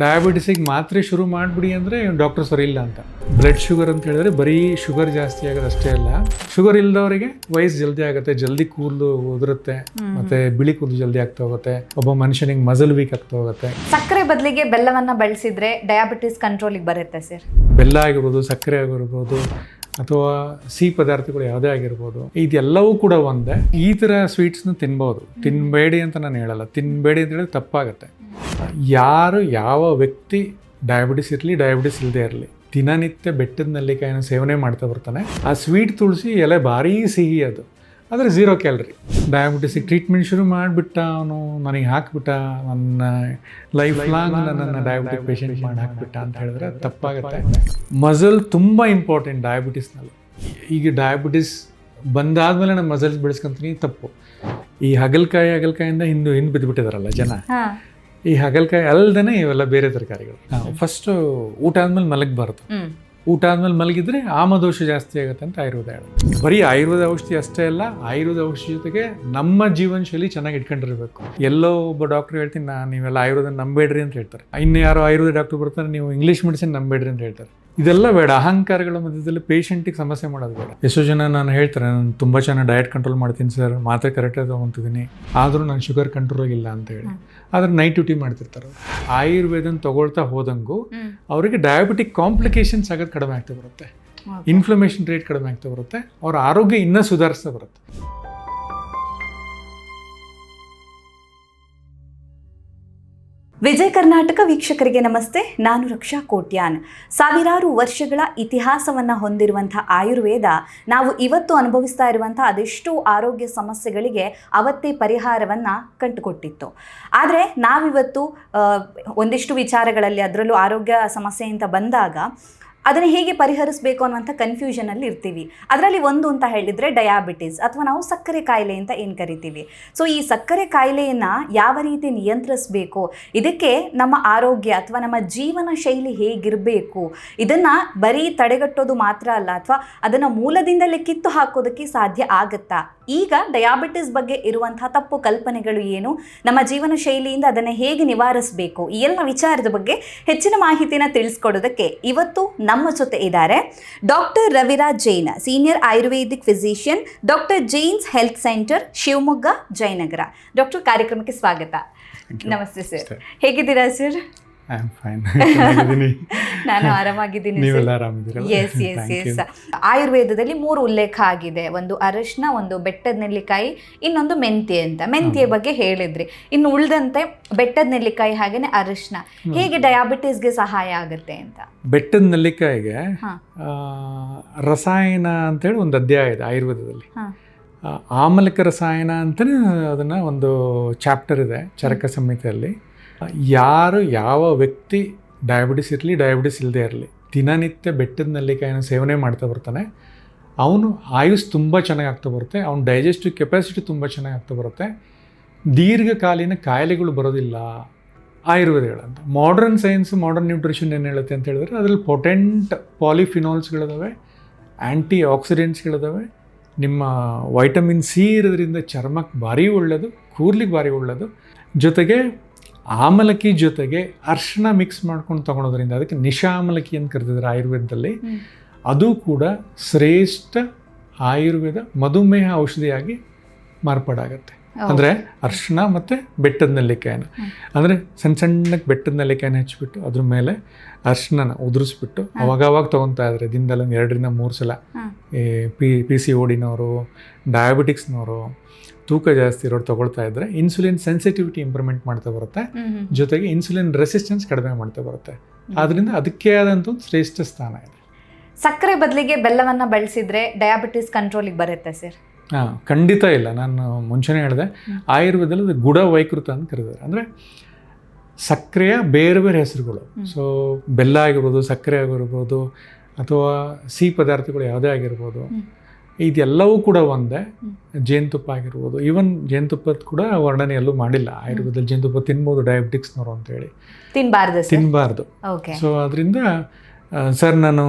ಡಯಾಬಿಟಿಸಿಗೆ ಮಾತ್ರೆ ಶುರು ಮಾಡಿಬಿಡಿ ಅಂದರೆ ಡಾಕ್ಟರ್ ಸರಿ ಇಲ್ಲ ಅಂತ. ಬ್ಲಡ್ ಶುಗರ್ ಅಂತ ಹೇಳಿದ್ರೆ ಬರೀ ಶುಗರ್ ಜಾಸ್ತಿ ಆಗೋದು ಅಷ್ಟೇ ಅಲ್ಲ, ಶುಗರ್ ಇಲ್ದವರಿಗೆ ವಯಸ್ಸು ಜಲ್ದಿ ಆಗುತ್ತೆ, ಜಲ್ದಿ ಕೂದಲು ಉದುರುತ್ತೆ, ಮತ್ತೆ ಬಿಳಿ ಕೂದಲು ಜಲ್ದಿ ಆಗ್ತಾ ಹೋಗುತ್ತೆ, ಒಬ್ಬ ಮನುಷ್ಯನಿಗೆ ಮಸಲ್ ವೀಕ್ ಆಗ್ತಾ ಹೋಗುತ್ತೆ. ಸಕ್ಕರೆ ಬದಲಿಗೆ ಬೆಲ್ಲವನ್ನ ಬಳಸಿದ್ರೆ ಡಯಾಬಿಟಿಸ್ ಕಂಟ್ರೋಲಿಗೆ ಬರುತ್ತೆ ಸರ್? ಬೆಲ್ಲ ಆಗಿರ್ಬೋದು, ಸಕ್ಕರೆ ಆಗಿರ್ಬೋದು, ಅಥವಾ ಸಿಹಿ ಪದಾರ್ಥಗಳು ಯಾವುದೇ ಆಗಿರ್ಬೋದು, ಇದೆಲ್ಲವೂ ಕೂಡ ಒಂದೇ. ಈ ಥರ ಸ್ವೀಟ್ಸ್ನ ತಿನ್ಬೋದು, ತಿನ್ನಬೇಡಿ ಅಂತ ನಾನು ಹೇಳಲ್ಲ, ತಿನ್ನಬೇಡಿ ಅಂತ ಹೇಳಿದ್ರೆ ತಪ್ಪಾಗುತ್ತೆ. ಯಾರು ಯಾವ ವ್ಯಕ್ತಿ ಡಯಾಬಿಟಿಸ್ ಇರಲಿ ಡಯಾಬಿಟಿಸ್ ಇಲ್ಲದೆ ಇರಲಿ ದಿನನಿತ್ಯ ಬೆಟ್ಟದ ನೆಲ್ಲಿಕಾಯಿನ ಸೇವನೆ ಮಾಡ್ತಾ ಬರ್ತಾನೆ, ಆ ಸ್ವೀಟ್ ತುಳಸಿ ಎಲೆ ಭಾರೀ ಸಿಹಿ ಅದು, ಆದರೆ 0 ಕ್ಯಾಲರಿ. ಡಯಾಬಿಟಿಸಿಗೆ ಟ್ರೀಟ್ಮೆಂಟ್ ಶುರು ಮಾಡಿಬಿಟ್ಟ ಅವನು, ನನಗೆ ಹಾಕಿಬಿಟ್ಟ, ನನ್ನ ಲೈಫ್ ಲಾಂಗ್ ನನ್ನನ್ನು ಡಯಾಬಿಟಿಕ್ ಪೇಷಂಟ್ ಮಾಡಿ ಹಾಕಿಬಿಟ್ಟ ಅಂತ ಹೇಳಿದ್ರೆ ತಪ್ಪಾಗುತ್ತೆ. ಮಸಲ್ ತುಂಬ ಇಂಪಾರ್ಟೆಂಟ್ ಡಯಾಬಿಟಿಸ್ನಲ್ಲಿ. ಈಗ ಡಯಾಬಿಟಿಸ್ ಬಂದಾದ್ಮೇಲೆ ನಾನು ಮಸಲ್ಸ್ ಬೆಳೆಸ್ಕೊಂತೀನಿ, ತಪ್ಪು. ಈ ಹಾಗಲಕಾಯಿಂದ ಹಿಂದೆ ಬಿದ್ದುಬಿಟ್ಟಿದಾರಲ್ಲ ಜನ, ಈ ಹಾಗಲಕಾಯಿ ಅಲ್ದೇ ಇವೆಲ್ಲ ಬೇರೆ ತರಕಾರಿಗಳು. ಫಸ್ಟು ಊಟ ಆದ್ಮೇಲೆ ಮಲಗಬಾರ್ದು, ಊಟ ಆದ್ಮೇಲೆ ಮಲಗಿದ್ರೆ ಆಮದೋಷ ಜಾಸ್ತಿ ಆಗುತ್ತೆ ಅಂತ ಆಯುರ್ವೇದ ಹೇಳುತ್ತೆ. ಬರೀ ಆಯುರ್ವೇದ ಔಷಧಿ ಅಷ್ಟೇ ಅಲ್ಲ, ಆಯುರ್ವೇದ ಔಷಧಿ ಜೊತೆಗೆ ನಮ್ಮ ಜೀವನ ಶೈಲಿ ಚೆನ್ನಾಗಿ ಇಟ್ಕೊಂಡಿರ್ಬೇಕು. ಎಲ್ಲೋ ಒಬ್ಬ ಡಾಕ್ಟರ್ ಹೇಳ್ತೀನಿ, ನೀವೆಲ್ಲ ಆಯುರ್ವೇದ ನಂಬೇಡ್ರಿ ಅಂತ ಹೇಳ್ತಾರೆ, ಇನ್ನು ಯಾರೋ ಆಯುರ್ವೇದ ಡಾಕ್ಟರ್ ಬರ್ತಾರೆ, ನೀವು ಇಂಗ್ಲೀಷ್ ಮೆಡಿಸಿನ್ ನಂಬೇಡ್ರಿ ಅಂತ ಹೇಳ್ತಾರೆ. ಇದೆಲ್ಲ ಬೇಡ. ಅಹಂಕಾರಗಳ ಮಧ್ಯದಲ್ಲಿ ಪೇಷಂಟಿಗೆ ಸಮಸ್ಯೆ ಮಾಡೋದು ಬೇಡ. ಎಷ್ಟೋ ಜನ ನಾನು ಹೇಳ್ತಾರೆ, ನಾನು ತುಂಬ ಚೆನ್ನಾಗಿ ಡಯಟ್ ಕಂಟ್ರೋಲ್ ಮಾಡ್ತೀನಿ ಸರ್, ಮಾತ್ರೆ ಕರೆಕ್ಟಾಗಿ ತೊಗೊತಿದ್ದೀನಿ, ಆದರೂ ನಾನು ಶುಗರ್ ಕಂಟ್ರೋಲ್ ಆಗಿಲ್ಲ ಅಂತ ಹೇಳಿ, ಆದರೆ ನೈಟ್ ಡ್ಯೂಟಿ ಮಾಡ್ತಿರ್ತಾರೆ. ಆಯುರ್ವೇದನ ತಗೊಳ್ತಾ ಹೋದಂಗೂ ಅವರಿಗೆ ಡಯಾಬಿಟಿಕ್ ಕಾಂಪ್ಲಿಕೇಶನ್ಸ್ ಆಗೋದು ಕಡಿಮೆ ಆಗ್ತಾ ಬರುತ್ತೆ, ಇನ್ಫ್ಲಮೇಷನ್ ರೇಟ್ ಕಡಿಮೆ ಆಗ್ತಾ ಬರುತ್ತೆ, ಅವರ ಆರೋಗ್ಯ ಇನ್ನೂ ಸುಧಾರಿಸ್ತಾ ಬರುತ್ತೆ. ವಿಜಯ ಕರ್ನಾಟಕ ವೀಕ್ಷಕರಿಗೆ ನಮಸ್ತೆ, ನಾನು ರಕ್ಷಾ ಕೋಟ್ಯಾನ್. ಸಾವಿರಾರು ವರ್ಷಗಳ ಇತಿಹಾಸವನ್ನು ಹೊಂದಿರುವಂಥ ಆಯುರ್ವೇದ ನಾವು ಇವತ್ತು ಅನುಭವಿಸ್ತಾ ಇರುವಂಥ ಅದೆಷ್ಟು ಆರೋಗ್ಯ ಸಮಸ್ಯೆಗಳಿಗೆ ಅವತ್ತೇ ಪರಿಹಾರವನ್ನು ಕಂಡುಕೊಟ್ಟಿತ್ತು. ಆದರೆ ನಾವಿವತ್ತು ಒಂದಿಷ್ಟು ವಿಚಾರಗಳಲ್ಲಿ, ಅದರಲ್ಲೂ ಆರೋಗ್ಯ ಸಮಸ್ಯೆ ಅಂತ ಬಂದಾಗ ಅದನ್ನು ಹೇಗೆ ಪರಿಹರಿಸಬೇಕು ಅನ್ನುವಂಥ ಕನ್ಫ್ಯೂಷನಲ್ಲಿ ಇರ್ತೀವಿ. ಅದರಲ್ಲಿ ಒಂದು ಅಂತ ಹೇಳಿದರೆ ಡಯಾಬಿಟಿಸ್, ಅಥವಾ ನಾವು ಸಕ್ಕರೆ ಕಾಯಿಲೆ ಅಂತ ಏನು ಕರಿತೀವಿ. ಸೊ ಈ ಸಕ್ಕರೆ ಕಾಯಿಲೆಯನ್ನು ಯಾವ ರೀತಿ ನಿಯಂತ್ರಿಸಬೇಕು, ಇದಕ್ಕೆ ನಮ್ಮ ಆರೋಗ್ಯ ಅಥವಾ ನಮ್ಮ ಜೀವನ ಶೈಲಿ ಹೇಗಿರಬೇಕು, ಇದನ್ನು ಬರೀ ತಡೆಗಟ್ಟೋದು ಮಾತ್ರ ಅಲ್ಲ, ಅಥವಾ ಅದನ್ನು ಮೂಲದಿಂದಲೇ ಕಿತ್ತು ಹಾಕೋದಕ್ಕೆ ಸಾಧ್ಯ ಆಗುತ್ತಾ? ಈಗ ಡಯಾಬಿಟಿಸ್ ಬಗ್ಗೆ ಇರುವಂತಹ ತಪ್ಪು ಕಲ್ಪನೆಗಳು ಏನು, ನಮ್ಮ ಜೀವನ ಶೈಲಿಯಿಂದ ಅದನ್ನು ಹೇಗೆ ನಿವಾರಿಸಬೇಕು, ಈ ಎಲ್ಲ ವಿಚಾರದ ಬಗ್ಗೆ ಹೆಚ್ಚಿನ ಮಾಹಿತಿನ ತಿಳಿಸ್ಕೊಡೋದಕ್ಕೆ ಇವತ್ತು ನಮ್ಮ ಜೊತೆ ಇದ್ದಾರೆ doctor Raviraj Jain, senior ayurvedic physician, doctor Jain's health centre, Shivamogga, Jayanagar. Doctor, ಕಾರ್ಯಕ್ರಮಕ್ಕೆ ಸ್ವಾಗತ. ನಮಸ್ತೆ ಸರ್, ಹೇಗಿದ್ದೀರಾ ಸರ್? ನಾನು ಆರಾಮಾಗಿದ್ದೀನಿ. S S S. ಆಯುರ್ವೇದದಲ್ಲಿ 3 ಉಲ್ಲೇಖ ಆಗಿದೆ, ಒಂದು ಅರಶಿನ, ಒಂದು ಬೆಟ್ಟದ ನೆಲ್ಲಿಕಾಯಿ, ಇನ್ನೊಂದು ಮೆಂತ್ಯೆ ಅಂತ. ಮೆಂತ್ಯೆ ಬಗ್ಗೆ ಹೇಳಿದ್ರಿ, ಇನ್ನು ಉಳಿದಂತೆ ಬೆಟ್ಟದ ನೆಲ್ಲಿಕಾಯಿ ಹಾಗೇನೆ ಅರಶಿನ ಹೇಗೆ ಡಯಾಬಿಟಿಸ್ಗೆ ಸಹಾಯ ಆಗುತ್ತೆ ಅಂತ. ಬೆಟ್ಟದ ನೆಲ್ಲಿಕಾಯಿಗೆ ರಸಾಯನ ಅಂತೇಳಿ ಒಂದು ಅಧ್ಯಾಯ ಇದೆ ಆಯುರ್ವೇದದಲ್ಲಿ. ಆಮಲಕ ರಸಾಯನ ಅಂತಲೇ ಅದನ್ನು ಒಂದು ಚಾಪ್ಟರ್ ಇದೆ ಚರಕ ಸಂಹಿತೆಯಲ್ಲಿ. ಯಾರು ಯಾವ ವ್ಯಕ್ತಿ ಡಯಾಬಿಟಿಸ್ ಇರಲಿ ಡಯಾಬಿಟಿಸ್ ಇಲ್ಲದೆ ಇರಲಿ ದಿನನಿತ್ಯ ಬೆಟ್ಟದ ನೆಲ್ಲಿಕಾಯಿನ ಸೇವನೆ ಮಾಡ್ತಾ ಬರ್ತಾನೆ, ಅವನು ಆಯುಸ್ ತುಂಬ ಚೆನ್ನಾಗಿ ಆಗ್ತಾ ಬರುತ್ತೆ, ಅವ್ನ ಡೈಜೆಸ್ಟಿವ್ ಕೆಪಾಸಿಟಿ ತುಂಬ ಚೆನ್ನಾಗಿ ಆಗ್ತಾ ಬರುತ್ತೆ, ದೀರ್ಘಕಾಲೀನ ಕಾಯಿಲೆಗಳು ಬರೋದಿಲ್ಲ ಆಯುರ್ವೇದ ಹೇಳಂತ. ಮಾಡರ್ನ್ ಸೈನ್ಸ್, ಮಾಡರ್ನ್ ನ್ಯೂಟ್ರಿಷನ್ ಏನು ಹೇಳುತ್ತೆ ಅಂತ ಹೇಳಿದ್ರೆ, ಅದರಲ್ಲಿ ಪೊಟೆಂಟ್ ಪಾಲಿಫಿನಾಲ್ಸ್ಗಳಿದಾವೆ, ಆ್ಯಂಟಿ ಆಕ್ಸಿಡೆಂಟ್ಸ್ಗಳಿದಾವೆ, ನಿಮ್ಮ ವೈಟಮಿನ್ ಸಿ ಇರೋದ್ರಿಂದ ಚರ್ಮಕ್ಕೆ ಭಾರಿ ಒಳ್ಳೆಯದು, ಕೂದಲಿಗೆ ಭಾರಿ ಒಳ್ಳೆಯದು, ಜೊತೆಗೆ ಆಮಲಕಿ ಜೊತೆಗೆ ಅರ್ಶಿನ ಮಿಕ್ಸ್ ಮಾಡ್ಕೊಂಡು ತೊಗೊಳೋದ್ರಿಂದ, ಅದಕ್ಕೆ ನಿಶಾಮಲಕಿ ಅಂತ ಕರೆದಿದ್ದಾರೆ ಆಯುರ್ವೇದದಲ್ಲಿ, ಅದು ಕೂಡ ಶ್ರೇಷ್ಠ ಆಯುರ್ವೇದ ಮಧುಮೇಹ ಔಷಧಿಯಾಗಿ ಮಾರ್ಪಾಡಾಗತ್ತೆ. ಅಂದರೆ ಅರ್ಶಿನ ಮತ್ತು ಬೆಟ್ಟದ ನೆಲ್ಲಿಕಾಯಿನ, ಅಂದರೆ ಸಣ್ಣ ಸಣ್ಣಕ್ಕೆ ಬೆಟ್ಟದ ನೆಲ್ಲಿಕಾಯಿನ ಹಚ್ಚಿಬಿಟ್ಟು ಅದ್ರ ಮೇಲೆ ಅರ್ಶಿನ ಉದುರಿಸ್ಬಿಟ್ಟು ಅವಾಗವಾಗ ತೊಗೊತಾ ಇದ್ದಾರೆ, ದಿನದಲ್ಲಿ 2 ರಿಂದ 3 ಸಲ. ಪಿ ಸಿ ಓಡಿನವರು, ಡಯಾಬಿಟಿಕ್ಸ್ನವರು, ತೂಕ ಜಾಸ್ತಿ ಇರೋರು ತಗೊಳ್ತಾ ಇದ್ದರೆ ಇನ್ಸುಲಿನ್ ಸೆನ್ಸಿಟಿವಿಟಿ ಇಂಪ್ರೂವ್ಮೆಂಟ್ ಮಾಡ್ತಾ ಬರುತ್ತೆ, ಜೊತೆಗೆ ಇನ್ಸುಲಿನ್ ರೆಸಿಸ್ಟೆನ್ಸ್ ಕಡಿಮೆ ಮಾಡ್ತಾ ಬರುತ್ತೆ. ಆದ್ದರಿಂದ ಅದಕ್ಕೆ ಆದಂಥ ಒಂದು ಶ್ರೇಷ್ಠ ಸ್ಥಾನ ಇದೆ. ಸಕ್ಕರೆ ಬದಲಿಗೆ ಬೆಲ್ಲವನ್ನು ಬಳಸಿದ್ರೆ ಡಯಾಬಿಟಿಸ್ ಕಂಟ್ರೋಲಿಗೆ ಬರುತ್ತೆ ಸರ್? ಖಂಡಿತ ಇಲ್ಲ. ನಾನು ಮುಂಚೆನೇ ಹೇಳಿದೆ, ಆಯುರ್ವೇದದಲ್ಲಿ ಗುಡ ವೈಕೃತ ಅಂತ ಕರೀತಾರೆ. ಅಂದರೆ ಸಕ್ಕರೆಯ ಬೇರೆ ಬೇರೆ ಹೆಸರುಗಳು. ಸೊ ಬೆಲ್ಲ ಆಗಿರ್ಬೋದು, ಸಕ್ಕರೆ ಆಗಿರ್ಬೋದು, ಅಥವಾ ಸಿಹಿ ಪದಾರ್ಥಗಳು ಯಾವುದೇ ಆಗಿರ್ಬೋದು, ಇದೆಲ್ಲವೂ ಕೂಡ ಒಂದೇ. ಜೇನುತುಪ್ಪ ಆಗಿರ್ಬೋದು, ಈವನ್ ಜೇನುತುಪ್ಪದ ಕೂಡ ವರ್ಣನೆ ಎಲ್ಲೂ ಮಾಡಿಲ್ಲ ಆಯುರ್ವೇದದಲ್ಲಿ. ಜೇನುತುಪ್ಪ ತಿನ್ಬೋದು ಡಯಾಬಿಟಿಕ್ಸ್ನವರು ಅಂತೇಳಿ, ತಿನ್ನಬಾರ್ದು. ಸೊ ಅದರಿಂದ ಸರ್ ನಾನು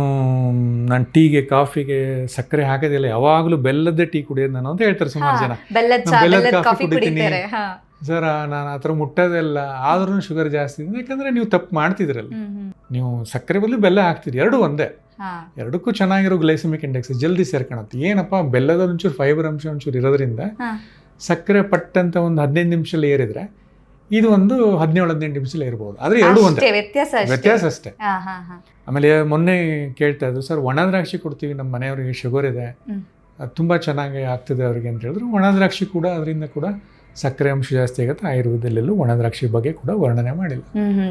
ಟೀಗೆ ಕಾಫಿಗೆ ಸಕ್ಕರೆ ಹಾಕೋದಿಲ್ಲ, ಯಾವಾಗಲೂ ಬೆಲ್ಲದ ಟೀ ಕುಡಿಯೋದು ನಾನು ಅಂತ ಹೇಳ್ತಾರೆ ಸುಮಾರು ಜನ. ಬೆಲ್ಲದ ಕಾಫಿ ಕುಡಿತೀನಿ, ಸರ್ ನಾನು ಆ ಥರ ಮುಟ್ಟೋದಿಲ್ಲ, ಆದ್ರೂ ಶುಗರ್ ಜಾಸ್ತಿ ಇದೆ. ಯಾಕಂದರೆ ನೀವು ತಪ್ಪು ಮಾಡ್ತಿದ್ರಲ್ಲ, ನೀವು ಸಕ್ಕರೆ ಬದಲು ಬೆಲ್ಲ ಹಾಕ್ತೀರಿ, ಎರಡೂ ಒಂದೇ, ಎರಡಕ್ಕೂ ಚೆನ್ನಾಗಿರೋ ಗ್ಲೈಸಮಿಕ್ ಇಂಡೆಕ್ಸ್ ಜಲ್ದಿ ಸೇರ್ಕೊಳತ್ತೆ. ಏನಪ್ಪ ಬೆಲ್ಲದಲ್ಲಿ ಒಂಚೂರು ಫೈಬರ್ ಅಂಶ ಒಂಚೂರು ಇರೋದ್ರಿಂದ ಸಕ್ಕರೆ ಪಟ್ಟಂತ ಒಂದು 15 ನಿಮಿಷದಲ್ಲಿ ಏರಿದ್ರೆ ಇದು ಒಂದು 17-18 ನಿಮಿಷದಲ್ಲಿ ಇರ್ಬೋದು. ಆದರೆ ಎರಡೂ ಒಂದೇ, ವ್ಯತ್ಯಾಸ ಅಷ್ಟೇ. ಆಮೇಲೆ ಮೊನ್ನೆ ಕೇಳ್ತಾ ಇದ್ರು, ಸರ್ ಒಣ ದ್ರಾಕ್ಷಿ ಕೊಡ್ತೀವಿ ನಮ್ಮ ಮನೆಯವರಿಗೆ ಶುಗರ್ ಇದೆ, ತುಂಬ ಚೆನ್ನಾಗಿ ಆಗ್ತದೆ ಅವ್ರಿಗೆ ಅಂತ ಹೇಳಿದ್ರು. ಒಣ ದ್ರಾಕ್ಷಿ ಕೂಡ ಅದರಿಂದ ಕೂಡ ಸಕ್ಕರೆ ಅಂಶ ಜಾಸ್ತಿ ಆಗುತ್ತೆ. ಆಯುರ್ವೇದದಲ್ಲೆಲ್ಲೂ ಒಣ ದ್ರಾಕ್ಷಿ ಬಗ್ಗೆ ಕೂಡ ವರ್ಣನೆ ಮಾಡಿಲ್ಲ.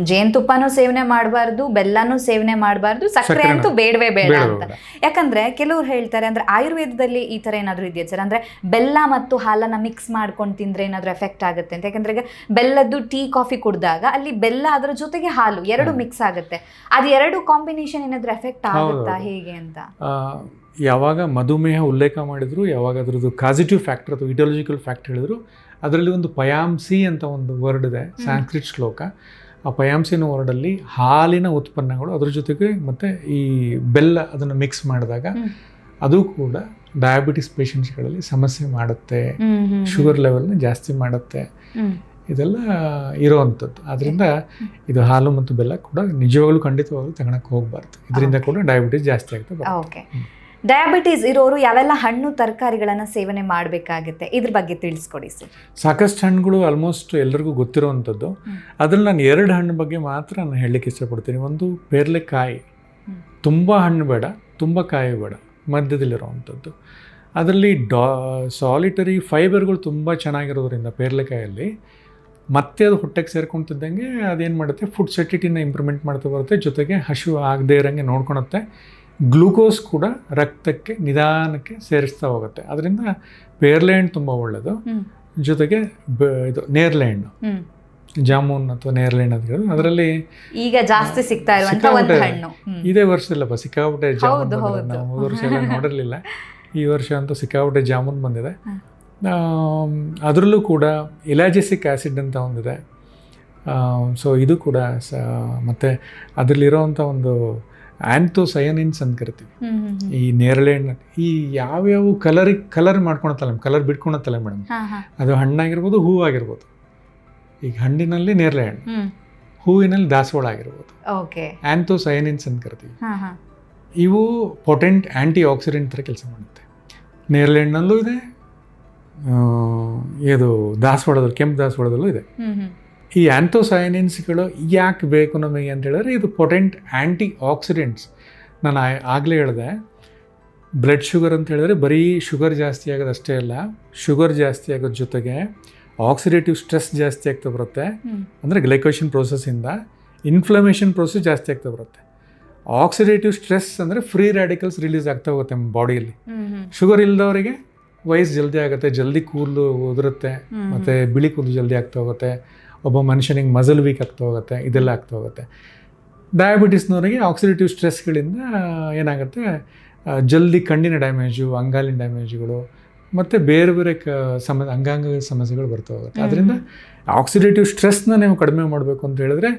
ಜೇನುತುಪ್ಪನೂ ಸೇವನೆ ಮಾಡಬಾರ್ದು, ಬೆಲ್ಲನೂ ಸೇವನೆ ಮಾಡಬಾರ್ದು, ಸಕ್ಕರೆ ಅಂತೂ ಬೇಡವೇ ಬೇಡ ಅಂತ. ಯಾಕಂದ್ರೆ ಕೆಲವ್ರು ಹೇಳ್ತಾರೆ, ಅಂದ್ರೆ ಆಯುರ್ವೇದದಲ್ಲಿ ಈ ತರ ಏನಾದ್ರು ಇದೆಯಾ ಸರ್, ಅಂದ್ರೆ ಬೆಲ್ಲ ಮತ್ತು ಹಾಲನ್ನ ಮಿಕ್ಸ್ ಮಾಡ್ಕೊಂಡು ತಿಂದ್ರೆ ಏನಾದ್ರು ಎಫೆಕ್ಟ್ ಆಗುತ್ತೆ ಅಂತ? ಯಾಕಂದ್ರೆ ಈಗ ಬೆಲ್ಲದ್ದು ಟೀ ಕಾಫಿ ಕುಡಿದಾಗ ಅಲ್ಲಿ ಬೆಲ್ಲ ಅದರ ಜೊತೆಗೆ ಹಾಲು ಎರಡು ಮಿಕ್ಸ್ ಆಗುತ್ತೆ, ಅದು ಎರಡು ಕಾಂಬಿನೇಷನ್ ಏನಾದ್ರು ಎಫೆಕ್ಟ್ ಆಗುತ್ತಾ ಹೇಗೆ ಅಂತ? ಯಾವಾಗ ಮಧುಮೇಹ ಉಲ್ಲೇಖ ಮಾಡಿದ್ರು, ಯಾವಾಗ ಅದ್ರದ್ದು ಕಾಸಿಟಿವ್ ಫ್ಯಾಕ್ಟರ್ ಅಥವಾ ಇಡಿಯಾಲಜಿಕಲ್ ಫ್ಯಾಕ್ಟ್ ಹೇಳಿದ್ರು, ಅದರಲ್ಲಿ ಒಂದು ಪಯಾಂಸಿ ಅಂತ ಒಂದು ವರ್ಡ್ ಇದೆ, ಸಂಸ್ಕೃತ ಶ್ಲೋಕ. ಆ ಪಯಾಂಸಿನ ವರ್ಡಲ್ಲಿ ಹಾಲಿನ ಉತ್ಪನ್ನಗಳು ಅದ್ರ ಜೊತೆಗೆ ಮತ್ತು ಈ ಬೆಲ್ಲ ಅದನ್ನು ಮಿಕ್ಸ್ ಮಾಡಿದಾಗ ಅದು ಕೂಡ ಡಯಾಬಿಟಿಸ್ ಪೇಷಂಟ್ಸ್ಗಳಲ್ಲಿ ಸಮಸ್ಯೆ ಮಾಡುತ್ತೆ, ಶುಗರ್ ಲೆವೆಲ್ನ ಜಾಸ್ತಿ ಮಾಡುತ್ತೆ, ಇದೆಲ್ಲ ಇರೋವಂಥದ್ದು. ಆದ್ದರಿಂದ ಇದು ಹಾಲು ಮತ್ತು ಬೆಲ್ಲ ಕೂಡ ನಿಜವಾಗ್ಲೂ ಖಂಡಿತವಾಗ್ಲೂ ತಗೊಳಕ್ಕೆ ಹೋಗಬಾರ್ದು. ಇದರಿಂದ ಕೂಡ ಡಯಾಬಿಟಿಸ್ ಜಾಸ್ತಿ ಆಗ್ತದೆ. ಓಕೆ, ಡಯಾಬಿಟೀಸ್ ಇರೋರು ಯಾವೆಲ್ಲ ಹಣ್ಣು ತರಕಾರಿಗಳನ್ನು ಸೇವನೆ ಮಾಡಬೇಕಾಗುತ್ತೆ, ಇದ್ರ ಬಗ್ಗೆ ತಿಳಿಸ್ಕೊಡಿ ಸರ್. ಸಾಕಷ್ಟು ಹಣ್ಣುಗಳು ಆಲ್ಮೋಸ್ಟ್ ಎಲ್ಲರಿಗೂ ಗೊತ್ತಿರೋವಂಥದ್ದು. ಅದ್ರಲ್ಲಿ ನಾನು 2 ಹಣ್ಣು ಬಗ್ಗೆ ಮಾತ್ರ ನಾನು ಹೇಳಲಿಕ್ಕೆ ಇಷ್ಟಪಡ್ತೀನಿ. ಒಂದು ಪೇರ್ಲೆಕಾಯಿ, ತುಂಬ ಹಣ್ಣು ಬೇಡ, ತುಂಬ ಕಾಯಿ ಬೇಡ, ಮಧ್ಯದಲ್ಲಿರೋವಂಥದ್ದು. ಅದರಲ್ಲಿ ಸಾಲಿಟರಿ ಫೈಬರ್ಗಳು ತುಂಬ ಚೆನ್ನಾಗಿರೋದ್ರಿಂದ ಪೇರ್ಲೆಕಾಯಲ್ಲಿ ಮತ್ತೆ ಅದು ಹೊಟ್ಟೆಗೆ ಸೇರ್ಕೊತಿದ್ದಂಗೆ ಅದೇನು ಮಾಡುತ್ತೆ, ಫುಡ್ ಸೆಟಿಟಿನ ಇಂಪ್ರೂವ್ಮೆಂಟ್ ಮಾಡ್ತಾ ಬರುತ್ತೆ, ಜೊತೆಗೆ ಹಸಿವು ಆಗದೇ ಇರೋಂಗೆ ನೋಡ್ಕೊಳುತ್ತೆ. ಗ್ಲೂಕೋಸ್ ಕೂಡ ರಕ್ತಕ್ಕೆ ನಿಧಾನಕ್ಕೆ ಸೇರಿಸ್ತಾ ಹೋಗುತ್ತೆ. ಅದರಿಂದ ಪೇರ್ಲೆ ಹಣ್ಣು ತುಂಬ ಒಳ್ಳೆಯದು. ಜೊತೆಗೆ ಇದು ನೇರಳೆ ಹಣ್ಣು, ಜಾಮೂನ್ ಅಥವಾ ನೇರಳೆ ಹಣ್ಣು ಅಂತ ಹೇಳೋದು, ಅದರಲ್ಲಿ ಈಗ ಜಾಸ್ತಿ ಸಿಗ್ತಾ ಇರುವಂತ ಒಂದು ಹಣ್ಣು. ಇದೇ ವರ್ಷದಲ್ಲಪ್ಪ ಸಿಕ್ಕಾಪಟ್ಟೆ ಜಾಮೂನ್ ಬಂದಿದೆ. ನಾವು ಹೋದ ವರ್ಷ ಎಲ್ಲ ನೋಡಿರಲಿಲ್ಲ, ಈ ವರ್ಷ ಅಂತೂ ಸಿಕ್ಕಾಪಟ್ಟೆ ಜಾಮೂನ್ ಬಂದಿದೆ. ಅದರಲ್ಲೂ ಕೂಡ ಎಲಾಜಿಸಿಕ್ ಆ್ಯಸಿಡ್ ಅಂತ ಒಂದಿದೆ. ಸೊ ಇದು ಕೂಡ ಮತ್ತು ಅದರಲ್ಲಿರೋವಂಥ ಒಂದು ಆ್ಯಂಥೋಸಯನಿನ್ಸ್ ಅಂತ ಕರಿತೀವಿ. ಈ ನೇರಳೆ ಹಣ್ಣು ಈ ಯಾವ್ಯಾವ ಕಲರ್ ಮಾಡ್ಕೊಳತ್ತಲ್ಲ, ಕಲರ್ ಬಿಟ್ಕೊಳತ್ತಲ್ಲ ಮೇಡಮ್, ಅದು ಹಣ್ಣಾಗಿರ್ಬೋದು, ಹೂವಾಗಿರ್ಬೋದು. ಈಗ ಹಣ್ಣಿನಲ್ಲಿ ನೇರಳೆ ಹಣ್ಣು, ಹೂವಿನಲ್ಲಿ ದಾಸವಾಳ ಆಗಿರ್ಬೋದು, ಆ್ಯಂಥೋಸಯನಿನ್ಸ್ ಅಂತ ಕರಿತೀವಿ. ಇವು ಪೊಟೆಂಟ್ ಆ್ಯಂಟಿ ಆಕ್ಸಿಡೆಂಟ್ ಥರ ಕೆಲಸ ಮಾಡುತ್ತೆ. ನೇರಳೆ ಹಣ್ಣಲ್ಲೂ ಇದೆ, ಇದು ದಾಸವಾಳದಲ್ಲಿ, ಕೆಂಪು ದಾಸವಾಳದಲ್ಲೂ ಇದೆ. ಈ ಆ್ಯಂಥೋಸಯನಿನ್ಸ್ಗಳು ಯಾಕೆ ಬೇಕು ನಮಗೆ ಅಂತ ಹೇಳಿದ್ರೆ, ಇದು ಪೊಟೆಂಟ್ ಆ್ಯಂಟಿ ಆಕ್ಸಿಡೆಂಟ್ಸ್. ನಾನು ಆಗಲೇ ಹೇಳಿದೆ, ಬ್ಲಡ್ ಶುಗರ್ ಅಂತ ಹೇಳಿದ್ರೆ ಬರೀ ಶುಗರ್ ಜಾಸ್ತಿ ಆಗೋದು ಅಷ್ಟೇ ಅಲ್ಲ, ಶುಗರ್ ಜಾಸ್ತಿ ಆಗೋದ್ರ ಜೊತೆಗೆ ಆಕ್ಸಿಡೇಟಿವ್ ಸ್ಟ್ರೆಸ್ ಜಾಸ್ತಿ ಆಗ್ತಾ ಬರುತ್ತೆ. ಅಂದರೆ ಗ್ಲೈಕೋಷನ್ ಪ್ರೋಸೆಸ್ಸಿಂದ ಇನ್ಫ್ಲಮೇಷನ್ ಪ್ರೋಸೆಸ್ ಜಾಸ್ತಿ ಆಗ್ತಾ ಬರುತ್ತೆ. ಆಕ್ಸಿಡೇಟಿವ್ ಸ್ಟ್ರೆಸ್ ಅಂದರೆ ಫ್ರೀ ರ್ಯಾಡಿಕಲ್ಸ್ ರಿಲೀಸ್ ಆಗ್ತಾ ಹೋಗುತ್ತೆ ನಮ್ಮ ಬಾಡಿಯಲ್ಲಿ. ಶುಗರ್ ಇಲ್ಲದವರಿಗೆ ವಯಸ್ಸು ಜಲ್ದಿ ಆಗುತ್ತೆ, ಜಲ್ದಿ ಕೂದಲು ಉದುರುತ್ತೆ, ಮತ್ತು ಬಿಳಿ ಕೂದಲು ಜಲ್ದಿ ಆಗ್ತಾ ಹೋಗುತ್ತೆ, ಒಬ್ಬ ಮನುಷ್ಯನಿಗೆ ಮಸಲ್ ವೀಕ್ ಆಗ್ತಾ ಹೋಗುತ್ತೆ, ಇದೆಲ್ಲ ಆಗ್ತಾ ಹೋಗುತ್ತೆ. ಡಯಾಬಿಟಿಸ್ನವರಿಗೆ ಆಕ್ಸಿಡೇಟಿವ್ ಸ್ಟ್ರೆಸ್ಗಳಿಂದ ಏನಾಗುತ್ತೆ, ಜಲ್ದಿ ಕಣ್ಣಿನ ಡ್ಯಾಮೇಜು, ಅಂಗಾಲಿನ ಡ್ಯಾಮೇಜ್ಗಳು ಮತ್ತು ಬೇರೆ ಬೇರೆ ಅಂಗಾಂಗ ಸಮಸ್ಯೆಗಳು ಬರ್ತಾ ಹೋಗುತ್ತೆ. ಅದರಿಂದ ಆಕ್ಸಿಡೇಟಿವ್ ಸ್ಟ್ರೆಸ್ನ ನೀವು ಕಡಿಮೆ ಮಾಡಬೇಕು ಅಂತ ಹೇಳಿದ್ರೆ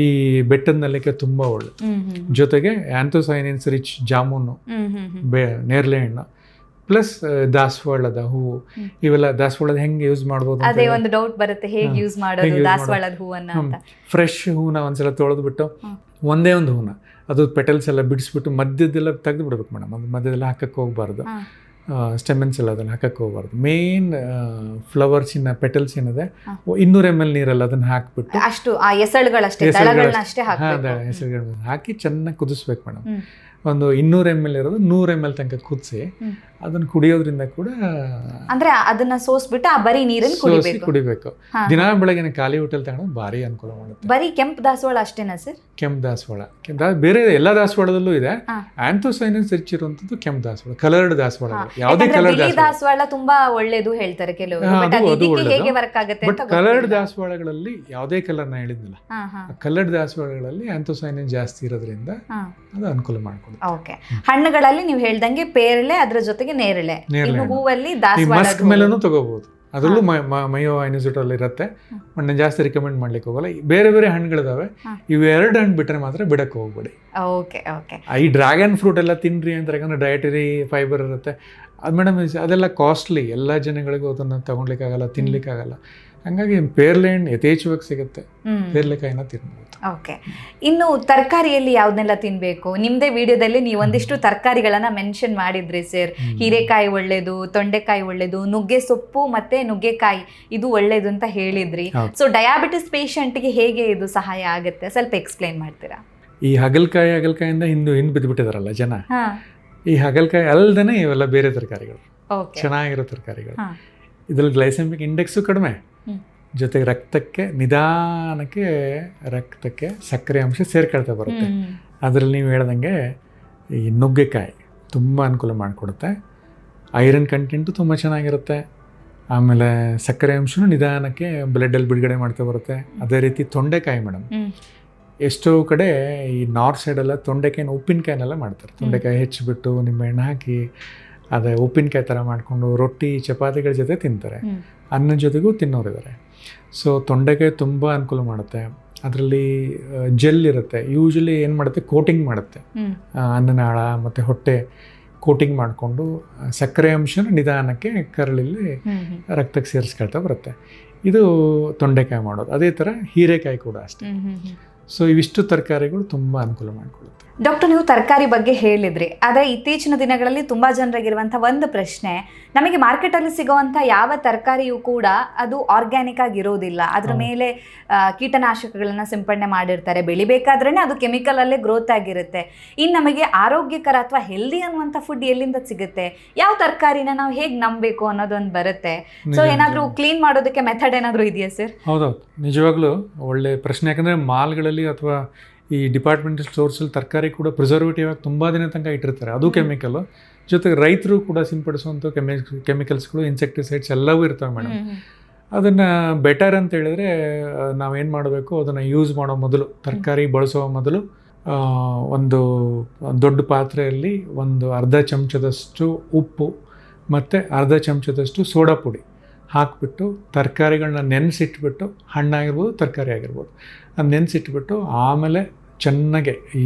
ಈ ಬೆಟ್ಟದ ನೆಲ್ಲಿಕಾಯಿ ತುಂಬ ಒಳ್ಳೆಯದು. ಜೊತೆಗೆ ಆ್ಯಂಥೋಸಯನಿನ್ಸ್ ರಿಚ್ ಜಾಮೂನು, ನೇರಳೆ ಹಣ್ಣು ಪ್ಲಸ್ ದಾಸವಾಳದ ಹೂವು, ಇವೆಲ್ಲ ದಾಸವಾಳದ ಹೆಂಗೆ ಯೂಸ್ ಮಾಡ್ಬೋದು ಅದೇ ಒಂದು ಡೌಟ್ ಬರುತ್ತೆ, ಹೇಗೆ ಯೂಸ್ ಮಾಡೋದು ದಾಸವಾಳದ ಹೂವನ್ನ ಅಂತ. ಫ್ರೆಶ್ ಹೂವನ್ನ ಒಂದ್ಸಲ ತೊಳೆದ್ಬಿಟ್ಟು ಒಂದೇ ಒಂದು ಹೂವನ್ನ ಅದು ಪೆಟಲ್ಸ್ ಎಲ್ಲ ಬಿಡಿಸ್ಬಿಟ್ಟು ಮಧ್ಯದೆಲ್ಲ ತೆಗೆದು ಬಿಡ್ಬೇಕು ಮೇಡಮ್. ಅದು ಮಧ್ಯದೆಲ್ಲ ಹಾಕಕ್ಕೆ ಹೋಗಬಾರ್ದು, ಸ್ಟೆಮೆನ್ಸ್ ಎಲ್ಲ ಅದನ್ನು ಹಾಕಕ್ಕೆ ಹೋಗಬಾರ್ದು. ಮೇನ್ ಫ್ಲವರ್ಸಿನ ಪೆಟಲ್ಸ್ ಏನಿದೆ 200 ml ನೀರಲ್ಲಿ ಅದನ್ನು ಹಾಕಿಬಿಟ್ಟು ಅಷ್ಟು ಆ ಎಸಳುಗಳಷ್ಟೇ ಎಸಳುಗಳನ್ನ ಹಾಕಿ ಚೆನ್ನಾಗಿ ಕುದಿಸ್ಬೇಕು ಮೇಡಮ್. ಒಂದು 200 ml ಇರೋದು 100 ml ತನಕ ಕುದಿಸಿ ಅದನ್ನು ಕುಡಿಯೋದ್ರಿಂದ ಕೂಡ, ಅಂದ್ರೆ ಅದನ್ನ ಸೋಸ್ಬಿಟ್ಟು ಆ ಬರೀ ನೀರಲ್ಲಿ ಕುಡಿಬೇಕು. ದಿನ ಬೆಳಗ್ಗೆ ಖಾಲಿ ಹೋಟೆಲ್ ತಗೊಂಡು ಭಾರಿ ಅನುಕೂಲ ಮಾಡುತ್ತೆ. ಬರೀ ಕೆಂಪು ದಾಸವಾಳ ಅಷ್ಟೇನಾ ಸರ್? ಕೆಂಪು ದಾಸವಾಳ, ಬೇರೆ ಎಲ್ಲ ದಾಸವಾಳದಲ್ಲೂ ಇದೆ. ಆ್ಯಂಥೋಸಯನಿನ್ಸ್ ರಿಚ್ ಇರುವಂತದ್ದು ಕೆಂಪು ದಾಸವಾಳ, ಕಲರ್ಡ್ ದಾಸವಾಳ. ಯಾವುದೇ ಕಲರ್ ದಾಸವಾಳ ತುಂಬಾ ಒಳ್ಳೇದು ಹೇಳ್ತಾರೆ ಕೆಲವರು, ಬಟ್ ಕಲರ್ಡ್ ದಾಸವಾಳಗಳಲ್ಲಿ ಯಾವುದೇ ಕಲರ್ ನಾ ಹೇಳಿದ್ನಲ್ಲ, ಕಲರ್ಡ್ ದಾಸವಾಳಗಳಲ್ಲಿ ಆ್ಯಂಥೋಸಯನಿನ್ ಜಾಸ್ತಿ ಇರೋದ್ರಿಂದ ಅದು ಅನುಕೂಲ ಮಾಡ್ಕೊಳ್ಳಿ. ಓಕೆ, ಹಣ್ಣುಗಳಲ್ಲಿ ನೀವು ಹೇಳ್ದಂಗೆ ಪೇರಳೆ, ಅದ್ರ ಜೊತೆಗೆ ನೇರಳೆ, ಹೂವಲ್ಲಿ ಮಸ್ಕ್ ಮೇಲೂ ತಗೋಬಹುದು. ಅದರಲ್ಲೂ ಮಯೋ ಐನೋಸಿಟೋಲ್ ಇರುತ್ತೆ. ನಾನು ಜಾಸ್ತಿ ರಿಕಮೆಂಡ್ ಮಾಡ್ಲಿಕ್ಕೆ ಹೋಗಲ್ಲ. ಬೇರೆ ಬೇರೆ ಹಣ್ಣುಗಳಿದಾವೆ, ಇವು 2 ಹಣ್ಣು ಬಿಟ್ಟರೆ ಮಾತ್ರ ಬಿಡಕ್ಕೆ ಹೋಗ್ಬೇಡಿ. ಈ ಡ್ರ್ಯಾಗನ್ ಫ್ರೂಟ್ ಎಲ್ಲ ತಿನ್ರಿ ಅಂತ, ಯಾಕಂದ್ರೆ ಡಯಟರಿ ಫೈಬರ್ ಇರುತ್ತೆ. ಅದು ಮೇಡಮ್ ಅದೆಲ್ಲ ಕಾಸ್ಟ್ಲಿ, ಎಲ್ಲ ಜನಗಳಿಗೂ ಅದನ್ನು ತಗೊಳ್ಲಿಕ್ಕಾಗಲ್ಲ, ತಿನ್ಲಿಕ್ಕಾಗಲ್ಲ. ಹಾಗಾಗಿ ಪೇರ್ಲೆ ಹಣ್ಣು ಯಥೇಚ್ಛವಾಗಿ ಸಿಗುತ್ತೆ, ಪೇರ್ಲೆಕಾಯಿನ ತಿನ್ಬೋದು. ಓಕೆ, ಇನ್ನು ತರಕಾರಿಯಲ್ಲಿ ಯಾವ್ದನ್ನೆಲ್ಲ ತಿನ್ಬೇಕು? ನಿಮ್ದೇ ವಿಡಿಯೋದಲ್ಲಿ ನೀವು ಒಂದಿಷ್ಟು ತರಕಾರಿಗಳನ್ನ ಮೆನ್ಷನ್ ಮಾಡಿದ್ರಿ ಸರ್. ಹೀರೆಕಾಯಿ ಒಳ್ಳೇದು, ತೊಂಡೆಕಾಯಿ ಒಳ್ಳೇದು, ನುಗ್ಗೆ ಸೊಪ್ಪು ಮತ್ತೆ ನುಗ್ಗೆಕಾಯಿ ಇದು ಒಳ್ಳೇದು ಅಂತ ಹೇಳಿದ್ರಿ. ಸೊ ಡಯಾಬಿಟಿಸ್ ಪೇಷಂಟ್ಗೆ ಹೇಗೆ ಇದು ಸಹಾಯ ಆಗುತ್ತೆ, ಸ್ವಲ್ಪ ಎಕ್ಸ್ಪ್ಲೈನ್ ಮಾಡ್ತೀರಾ? ಈ ಹಾಗಲಕಾಯಿಯಿಂದ ಹಿಂದೆ ಬಿದ್ದುಬಿಟ್ಟಿದಾರಲ್ಲ ಜನ, ಈ ಹಾಗಲಕಾಯಿ ಅಲ್ದೇನೆ ಇವೆಲ್ಲ ಬೇರೆ ತರಕಾರಿಗಳು, ಚೆನ್ನಾಗಿರೋ ತರಕಾರಿಗಳು. ಇದ್ರಲ್ಲಿ ಗ್ಲೈಸೆಮಿಕ್ ಇಂಡೆಕ್ಸು ಕಡಿಮೆ, ಜೊತೆಗೆ ನಿಧಾನಕ್ಕೆ ರಕ್ತಕ್ಕೆ ಸಕ್ಕರೆ ಅಂಶ ಸೇರ್ಕೊಳ್ತಾ ಬರುತ್ತೆ. ಅದರಲ್ಲಿ ನೀವು ಹೇಳ್ದಂಗೆ ಈ ನುಗ್ಗೆಕಾಯಿ ತುಂಬ ಅನುಕೂಲ ಮಾಡಿಕೊಡುತ್ತೆ. ಐರನ್ ಕಂಟೆಂಟು ತುಂಬ ಚೆನ್ನಾಗಿರುತ್ತೆ. ಆಮೇಲೆ ಸಕ್ಕರೆ ಅಂಶನೂ ನಿಧಾನಕ್ಕೆ ಬ್ಲಡ್ಡಲ್ಲಿ ಬಿಡುಗಡೆ ಮಾಡ್ತಾ ಬರುತ್ತೆ. ಅದೇ ರೀತಿ ತೊಂಡೆಕಾಯಿ ಮೇಡಮ್, ಎಷ್ಟೋ ಕಡೆ ಈ ನಾರ್ತ್ ಸೈಡೆಲ್ಲ ತೊಂಡೆಕಾಯಿನ ಉಪ್ಪಿನಕಾಯಿನೆಲ್ಲ ಮಾಡ್ತಾರೆ. ತೊಂಡೆಕಾಯಿ ಹೆಚ್ಚಿಬಿಟ್ಟು ನಿಂಬೆಹಣ್ಣು ಹಾಕಿ ಅದೇ ಉಪ್ಪಿನಕಾಯಿ ಥರ ಮಾಡಿಕೊಂಡು ರೊಟ್ಟಿ ಚಪಾತಿಗಳ ಜೊತೆ ತಿಂತಾರೆ, ಅನ್ನದ ಜೊತೆಗೂ ತಿನ್ನೋರಿದ್ದಾರೆ. ಸೊ ತೊಂಡೆಕಾಯಿ ತುಂಬ ಅನುಕೂಲ ಮಾಡುತ್ತೆ. ಅದರಲ್ಲಿ ಜೆಲ್ ಇರುತ್ತೆ, ಯೂಶಲಿ ಏನು ಮಾಡುತ್ತೆ, ಕೋಟಿಂಗ್ ಮಾಡುತ್ತೆ ಅನ್ನನಾಳ ಮತ್ತು ಹೊಟ್ಟೆ ಕೋಟಿಂಗ್ ಮಾಡಿಕೊಂಡು ಸಕ್ಕರೆ ಅಂಶನ ನಿಧಾನಕ್ಕೆ ಕರಳಲ್ಲಿ ರಕ್ತಕ್ಕೆ ಸೇರಿಸ್ಕೊಳ್ತಾ ಬರುತ್ತೆ. ಇದು ತೊಂಡೆಕಾಯಿ ಮಾಡೋದು. ಅದೇ ಥರ ಹೀರೆಕಾಯಿ ಕೂಡ ಅಷ್ಟೇ. ಸೊ ಇವಿಷ್ಟು ತರಕಾರಿಗಳು ತುಂಬ ಅನುಕೂಲ ಮಾಡಿಕೊಳ್ಳುತ್ತೆ. ಡಾಕ್ಟರ್, ನೀವು ತರಕಾರಿ ಬಗ್ಗೆ ಹೇಳಿದ್ರಿ, ಆದರೆ ಇತ್ತೀಚಿನ ದಿನಗಳಲ್ಲಿ ತುಂಬ ಜನರಿಗಿರುವಂಥ ಒಂದು ಪ್ರಶ್ನೆ, ನಮಗೆ ಮಾರ್ಕೆಟಲ್ಲಿ ಸಿಗುವಂಥ ಯಾವ ತರಕಾರಿಯೂ ಕೂಡ ಅದು ಆರ್ಗ್ಯಾನಿಕ್ ಆಗಿರೋದಿಲ್ಲ. ಅದ್ರ ಮೇಲೆ ಕೀಟನಾಶಕಗಳನ್ನ ಸಿಂಪಡಣೆ ಮಾಡಿರ್ತಾರೆ. ಬೆಳಿಬೇಕಾದ್ರೇ ಅದು ಕೆಮಿಕಲಲ್ಲೇ ಗ್ರೋತ್ ಆಗಿರುತ್ತೆ. ಇನ್ನು ನಮಗೆ ಆರೋಗ್ಯಕರ ಅಥವಾ ಹೆಲ್ದಿ ಅನ್ನುವಂಥ ಫುಡ್ ಎಲ್ಲಿಂದ ಸಿಗುತ್ತೆ, ಯಾವ ತರಕಾರಿನ ನಾವು ಹೇಗೆ ನಂಬಬೇಕು ಅನ್ನೋದೊಂದು ಬರುತ್ತೆ. ಸೊ ಏನಾದರೂ ಕ್ಲೀನ್ ಮಾಡೋದಕ್ಕೆ ಮೆಥಡ್ ಏನಾದರೂ ಇದೆಯಾ ಸರ್? ಹೌದೌದು, ನಿಜವಾಗ್ಲೂ ಒಳ್ಳೆ ಪ್ರಶ್ನೆ. ಯಾಕಂದರೆ ಮಾಲ್ಗಳಲ್ಲಿ ಅಥವಾ ಈ ಡಿಪಾರ್ಟ್ಮೆಂಟಲ್ ಸ್ಟೋರ್ಸಲ್ಲಿ ತರಕಾರಿ ಕೂಡ ಪ್ರಿಸರ್ವೇಟಿವ್ ಆಗಿ ತುಂಬ ದಿನ ತನಕ ಇಟ್ಟಿರ್ತಾರೆ, ಅದು ಕೆಮಿಕಲ್ಲು. ಜೊತೆಗೆ ರೈತರು ಕೂಡ ಸಿಂಪಡಿಸುವಂಥ ಕೆಮಿಕಲ್ಸ್ಗಳು, ಇನ್ಸೆಕ್ಟಿಸೈಡ್ಸ್ ಎಲ್ಲವೂ ಇರ್ತವೆ ಮೇಡಮ್. ಅದನ್ನು ಬೆಟರ್ ಅಂತ ಹೇಳಿದ್ರೆ ನಾವೇನು ಮಾಡಬೇಕು, ಅದನ್ನು ಯೂಸ್ ಮಾಡೋ ಮೊದಲು, ತರಕಾರಿ ಬಳಸೋ ಮೊದಲು ಒಂದು ದೊಡ್ಡ ಪಾತ್ರೆಯಲ್ಲಿ ಒಂದು ಅರ್ಧ ಚಮಚದಷ್ಟು ಉಪ್ಪು ಮತ್ತು ಅರ್ಧ ಚಮಚದಷ್ಟು ಸೋಡಾ ಪುಡಿ ಹಾಕಿಬಿಟ್ಟು ತರಕಾರಿಗಳನ್ನ ನೆನೆಸಿಟ್ಬಿಟ್ಟು, ಹಣ್ಣಾಗಿರ್ಬೋದು ತರಕಾರಿ ಆಗಿರ್ಬೋದು, ಅದು ನೆನೆಸಿಟ್ಬಿಟ್ಟು ಆಮೇಲೆ ಚೆನ್ನಾಗೆ ಈ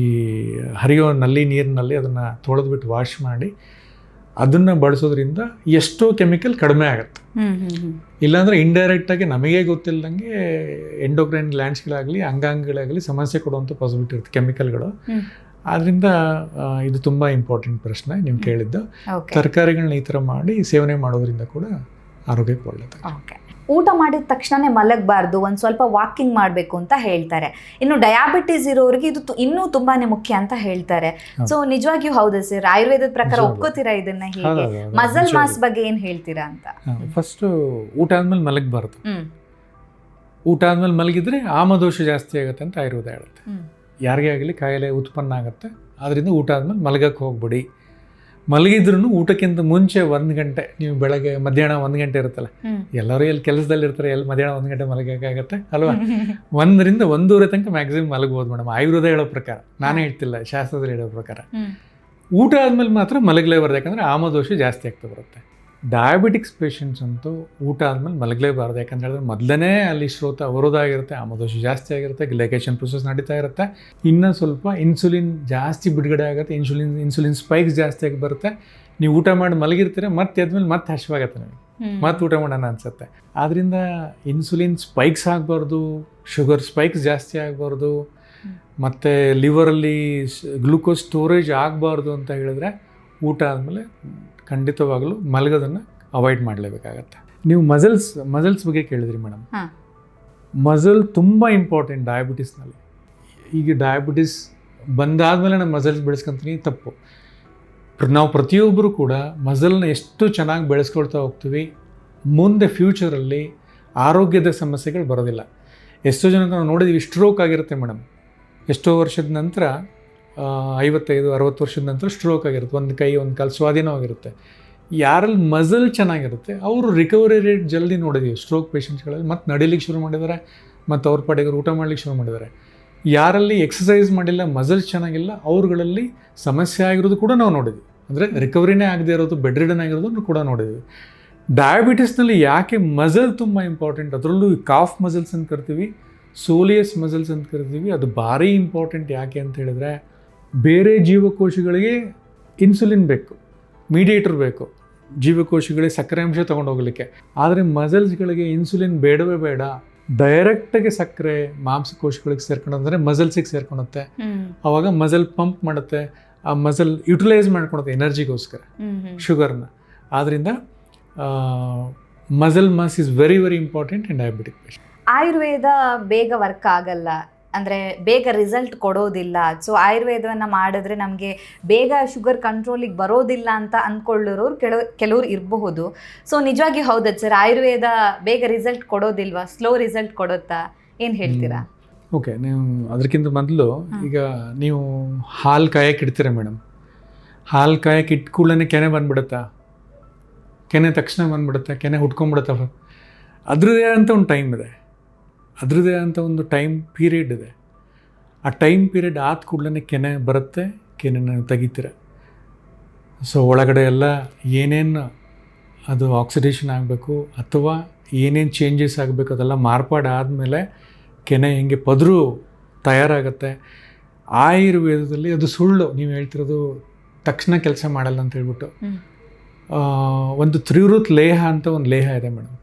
ಹರಿಯೋ ನೀರಿನಲ್ಲಿ ಅದನ್ನು ತೊಳೆದ್ಬಿಟ್ಟು ವಾಶ್ ಮಾಡಿ ಅದನ್ನು ಬಳಸೋದ್ರಿಂದ ಎಷ್ಟೋ ಕೆಮಿಕಲ್ ಕಡಿಮೆ ಆಗುತ್ತೆ. ಇಲ್ಲಾಂದರೆ ಇಂಡೈರೆಕ್ಟಾಗಿ ನಮಗೆ ಗೊತ್ತಿಲ್ಲದಂಗೆ ಎಂಡೋಕ್ರೈನ್ ಗ್ಲ್ಯಾಂಡ್ಸ್ಗಳಾಗಲಿ ಅಂಗಾಂಗಗಳಾಗಲಿ ಸಮಸ್ಯೆ ಕೊಡುವಂಥ ಪಾಸಿಬಿಲಿಟಿ ಇರುತ್ತೆ ಕೆಮಿಕಲ್ಗಳು. ಆದ್ದರಿಂದ ಇದು ತುಂಬ ಇಂಪಾರ್ಟೆಂಟ್ ಪ್ರಶ್ನೆ ನೀವು ಕೇಳಿದ್ದು. ತರಕಾರಿಗಳನ್ನ ಈ ಥರ ಮಾಡಿ ಸೇವನೆ ಮಾಡೋದ್ರಿಂದ ಕೂಡ ಆರೋಗ್ಯಕ್ಕೆ ಒಳ್ಳೆಯದು. ಊಟ ಮಾಡಿದ ತಕ್ಷಣನೇ ಮಲಗಬಾರ್ದು, ಒಂದು ಸ್ವಲ್ಪ ವಾಕಿಂಗ್ ಮಾಡಬೇಕು ಅಂತ ಹೇಳ್ತಾರೆ. ಇನ್ನು ಡಯಾಬಿಟೀಸ್ ಇರೋರಿಗೆ ಇದು ಇನ್ನೂ ತುಂಬಾನೇ ಮುಖ್ಯ ಅಂತ ಹೇಳ್ತಾರೆ. ಸೊ ನಿಜವಾಗಿಯೂ ಹೌದಾ ಸರ್? ಆಯುರ್ವೇದದ ಪ್ರಕಾರ ಒಪ್ಕೋತೀರಾ ಇದನ್ನ? ಹೇಗೆ ಮಸಲ್ ಮಾಸ್ ಬಗ್ಗೆ ಏನು ಹೇಳ್ತೀರಾ ಅಂತ? ಫಸ್ಟು ಊಟ ಆದ್ಮೇಲೆ ಮಲಗಬಾರ್ದು. ಊಟ ಆದ್ಮೇಲೆ ಮಲಗಿದ್ರೆ ಆಮದೋಷ ಜಾಸ್ತಿ ಆಗುತ್ತೆ ಅಂತ ಆಯುರ್ವೇದ ಹೇಳುತ್ತೆ. ಯಾರಿಗೇ ಆಗಲಿ ಕಾಯಿಲೆ ಉತ್ಪನ್ನ ಆಗುತ್ತೆ, ಆದ್ದರಿಂದ ಊಟ ಆದ್ಮೇಲೆ ಮಲಗಕ್ಕೆ ಹೋಗ್ಬಿಡಿ. ಮಲಗಿದ್ರೂ ಊಟಕ್ಕಿಂತ ಮುಂಚೆ 1 ಗಂಟೆ, ನೀವು ಬೆಳಗ್ಗೆ ಮಧ್ಯಾಹ್ನ 1 ಗಂಟೆ ಇರುತ್ತಲ್ಲ, ಎಲ್ಲರೂ ಎಲ್ಲಿ ಕೆಲಸದಲ್ಲಿ ಇರ್ತಾರೆ, ಎಲ್ಲಿ ಮಧ್ಯಾಹ್ನ 1 ಗಂಟೆ ಮಲಗೋಕ್ಕಾಗತ್ತೆ ಅಲ್ವಾ? 1 ರಿಂದ 1:30 ತನಕ ಮ್ಯಾಕ್ಸಿಮಮ್ ಮಲಗ್ಬೋದು ಮೇಡಮ್. ಆಯುರ್ವೇದ ಹೇಳೋ ಪ್ರಕಾರ, ನಾನೇ ಹೇಳ್ತಿಲ್ಲ, ಶಾಸ್ತ್ರದಲ್ಲಿ ಹೇಳೋ ಪ್ರಕಾರ ಊಟ ಆದಮೇಲೆ ಮಾತ್ರ ಮಲಗಲೇಬಾರ್ದು. ಯಾಕಂದರೆ ಆಮದೋಷ ಜಾಸ್ತಿ ಆಗ್ತಾ ಬರುತ್ತೆ. ಡಯಾಬಿಟಿಕ್ಸ್ ಪೇಷಂಟ್ಸ್ ಅಂತೂ ಊಟ ಆದಮೇಲೆ ಮಲಗಲೇಬಾರ್ದು. ಯಾಕಂತ ಹೇಳಿದ್ರೆ ಮೊದಲನೇ ಅಲ್ಲಿ ಶ್ರೋತ ಅವರೋಧ ಆಗಿರುತ್ತೆ, ಆಮದೋಷ ಜಾಸ್ತಿ ಆಗಿರುತ್ತೆ, ಗ್ಲೈಕೇಷನ್ ಪ್ರೊಸೆಸ್ ನಡೀತಾ ಇರುತ್ತೆ. ಇನ್ನೂ ಸ್ವಲ್ಪ ಇನ್ಸುಲಿನ್ ಜಾಸ್ತಿ ಬಿಡುಗಡೆ ಆಗುತ್ತೆ, ಇನ್ಸುಲಿನ್ ಸ್ಪೈಕ್ಸ್ ಜಾಸ್ತಿ ಆಗಿ ಬರುತ್ತೆ. ನೀವು ಊಟ ಮಾಡಿ ಮಲಗಿರ್ತೀರ, ಮತ್ತೆ ಆದ್ಮೇಲೆ ಮತ್ತೆ ಹಸಿವಾಗತ್ತೆ ನಿಮಗೆ, ಮತ್ತೆ ಊಟ ಮಾಡೋಣ ಅನಿಸುತ್ತೆ. ಆದ್ದರಿಂದ ಇನ್ಸುಲಿನ್ ಸ್ಪೈಕ್ಸ್ ಆಗಬಾರ್ದು, ಶುಗರ್ ಸ್ಪೈಕ್ಸ್ ಜಾಸ್ತಿ ಆಗಬಾರ್ದು, ಮತ್ತು ಲಿವರಲ್ಲಿ ಗ್ಲೂಕೋಸ್ ಸ್ಟೋರೇಜ್ ಆಗಬಾರ್ದು ಅಂತ ಹೇಳಿದ್ರೆ ಊಟ ಆದಮೇಲೆ ಖಂಡಿತವಾಗಲೂ ಮಲಗೋದನ್ನು ಅವಾಯ್ಡ್ ಮಾಡಲೇಬೇಕಾಗತ್ತೆ. ನೀವು ಮಸಲ್ಸ್ ಬಗ್ಗೆ ಕೇಳಿದ್ರಿ ಮೇಡಮ್. ಮಸಲ್ ತುಂಬ ಇಂಪಾರ್ಟೆಂಟ್ ಡಯಾಬಿಟಿಸ್ನಲ್ಲಿ. ಈಗ ಡಯಾಬಿಟಿಸ್ ಬಂದಾದಮೇಲೆ ನಾನು ಮಸಲ್ಸ್ ಬೆಳೆಸ್ಕೊಂತೀನಿ, ತಪ್ಪು. ನಾವು ಪ್ರತಿಯೊಬ್ಬರು ಕೂಡ ಮಸಲ್ನ ಎಷ್ಟು ಚೆನ್ನಾಗಿ ಬೆಳೆಸ್ಕೊಳ್ತಾ ಹೋಗ್ತೀವಿ, ಮುಂದೆ ಫ್ಯೂಚರಲ್ಲಿ ಆರೋಗ್ಯದ ಸಮಸ್ಯೆಗಳು ಬರೋದಿಲ್ಲ. ಎಷ್ಟೋ ಜನ ನಾವು ನೋಡಿದ್ದೀವಿ, ಸ್ಟ್ರೋಕ್ ಆಗಿರುತ್ತೆ ಮೇಡಮ್. ಎಷ್ಟೋ ವರ್ಷದ ನಂತರ 55-60 ವರ್ಷದ ನಂತರ ಸ್ಟ್ರೋಕ್ ಆಗಿರುತ್ತೆ, ಒಂದು ಕೈ ಒಂದು ಕಾಲು ಸ್ವಾಧೀನವಾಗಿರುತ್ತೆ. ಯಾರಲ್ಲಿ ಮಸಲ್ ಚೆನ್ನಾಗಿರುತ್ತೆ ಅವರು ರಿಕವರಿ ರೇಟ್ ಜಲ್ದಿ ನೋಡಿದ್ದೀವಿ ಸ್ಟ್ರೋಕ್ ಪೇಷಂಟ್ಸ್ಗಳಲ್ಲಿ. ಮತ್ತು ನಡಿಲಿಕ್ಕೆ ಶುರು ಮಾಡಿದ್ದಾರೆ, ಮತ್ತು ಅವ್ರ ಪಾಡಿಗೆ ಊಟ ಮಾಡಲಿಕ್ಕೆ ಶುರು ಮಾಡಿದ್ದಾರೆ. ಯಾರಲ್ಲಿ ಎಕ್ಸಸೈಸ್ ಮಾಡಿಲ್ಲ, ಮಸಲ್ಸ್ ಚೆನ್ನಾಗಿಲ್ಲ, ಅವ್ರುಗಳಲ್ಲಿ ಸಮಸ್ಯೆ ಆಗಿರೋದು ಕೂಡ ನಾವು ನೋಡಿದ್ವಿ. ಅಂದರೆ ರಿಕವರಿನೇ ಆಗದೆ ಇರೋದು, ಬೆಡ್ ರಿಡನ್ ಆಗಿರೋದನ್ನು ಕೂಡ ನೋಡಿದ್ವಿ. ಡಯಾಬಿಟಿಸ್ನಲ್ಲಿ ಯಾಕೆ ಮಸಲ್ ತುಂಬ ಇಂಪಾರ್ಟೆಂಟ್, ಅದರಲ್ಲೂ ಕಾಫ್ ಮಸಲ್ಸ್ ಅಂತ ಕರಿತೀವಿ, ಸೋಲಿಯಸ್ ಮಸಲ್ಸ್ ಅಂತ ಕರಿತೀವಿ, ಅದು ಭಾರಿ ಇಂಪಾರ್ಟೆಂಟ್. ಯಾಕೆ ಅಂತ ಹೇಳಿದ್ರೆ ಬೇರೆ ಜೀವಕೋಶಗಳಿಗೆ ಇನ್ಸುಲಿನ್ ಬೇಕು, ಮೀಡಿಯೇಟರ್ ಬೇಕು, ಜೀವಕೋಶಗಳಿಗೆ ಸಕ್ಕರೆ ಅಂಶ ತೊಗೊಂಡು ಹೋಗ್ಲಿಕ್ಕೆ. ಆದರೆ ಮಸಲ್ಸ್ಗಳಿಗೆ ಇನ್ಸುಲಿನ್ ಬೇಡವೇ ಬೇಡ, ಡೈರೆಕ್ಟಾಗಿ ಸಕ್ಕರೆ ಮಾಂಸಕೋಶಗಳಿಗೆ ಸೇರ್ಕೊಂಡ್ರೆ ಮಸಲ್ಸಿಗೆ ಸೇರ್ಕೊಳುತ್ತೆ. ಆವಾಗ ಮಸಲ್ ಪಂಪ್ ಮಾಡುತ್ತೆ, ಆ ಮಸಲ್ ಯುಟಿಲೈಸ್ ಮಾಡ್ಕೊಳುತ್ತೆ ಎನರ್ಜಿಗೋಸ್ಕರ ಶುಗರ್ನ. ಆದ್ದರಿಂದ muscle mass is very very important in diabetic patient. Ayurveda ಬೇಗ ವರ್ಕ್ ಆಗಲ್ಲ, ಅಂದರೆ ಬೇಗ ರಿಸಲ್ಟ್ ಕೊಡೋದಿಲ್ಲ. ಸೊ ಆಯುರ್ವೇದವನ್ನು ಮಾಡಿದ್ರೆ ನಮಗೆ ಬೇಗ ಶುಗರ್ ಕಂಟ್ರೋಲಿಗೆ ಬರೋದಿಲ್ಲ ಅಂತ ಅಂದ್ಕೊಳ್ಳೋರು ಕೆಲವ್ರು ಇರಬಹುದು. ಸೊ ನಿಜವಾಗಿ ಹೌದಾ ಸರ್, ಆಯುರ್ವೇದ ಬೇಗ ರಿಸಲ್ಟ್ ಕೊಡೋದಿಲ್ವಾ, ಸ್ಲೋ ರಿಸಲ್ಟ್ ಕೊಡುತ್ತಾ, ಏನು ಹೇಳ್ತೀರಾ? ಓಕೆ, ನೀವು ಅದಕ್ಕಿಂತ ಮೊದಲು ಈಗ ನೀವು ಹಾಲು ಕಾಯಕ್ಕೆ ಇಡ್ತೀರ ಮೇಡಮ್. ಹಾಲು ಕಾಯಕ್ಕೆ ಇಟ್ಟ ಕೂಡಲೇ ಕೆನೆ ಬಂದ್ಬಿಡುತ್ತಾ? ಕೆನೆ ತಕ್ಷಣ ಬಂದ್ಬಿಡುತ್ತೆ, ಕೆನೆ ಹುಟ್ಕೊಂಡ್ಬಿಡುತ್ತೆ. ಅದ್ರದ್ದೇ ಅಂತ ಒಂದು ಟೈಮ್ ಇದೆ, ಅದರದ್ದೇ ಅಂತ ಒಂದು ಟೈಮ್ ಪೀರಿಯಡ್ ಇದೆ. ಆ ಟೈಮ್ ಪೀರಿಯಡ್ ಆದ ಕೂಡಲೇ ಕೆನೆ ಬರುತ್ತೆ, ಕೆನೆನ ತೆಗಿತೀರ. ಸೊ ಒಳಗಡೆ ಎಲ್ಲ ಏನೇನು ಅದು ಆಕ್ಸಿಡೇಷನ್ ಆಗಬೇಕು ಅಥವಾ ಏನೇನು ಚೇಂಜಸ್ ಆಗಬೇಕು ಅದೆಲ್ಲ ಮಾರ್ಪಾಡು ಆದಮೇಲೆ ಕೆನೆ ಹಿಂಗೆ ಪದರು ತಯಾರಾಗುತ್ತೆ. ಆಯುರ್ವೇದದಲ್ಲಿ ಅದು ಸುಳ್ಳು, ನೀವು ಹೇಳ್ತಿರೋದು ತಕ್ಷಣ ಕೆಲಸ ಮಾಡಲ್ಲ ಅಂತ ಹೇಳ್ಬಿಟ್ಟು. ಒಂದು ತ್ರಿವೃತ್ ಲೇಹ ಅಂತ ಒಂದು ಲೇಹ ಇದೆ ಮೇಡಮ್.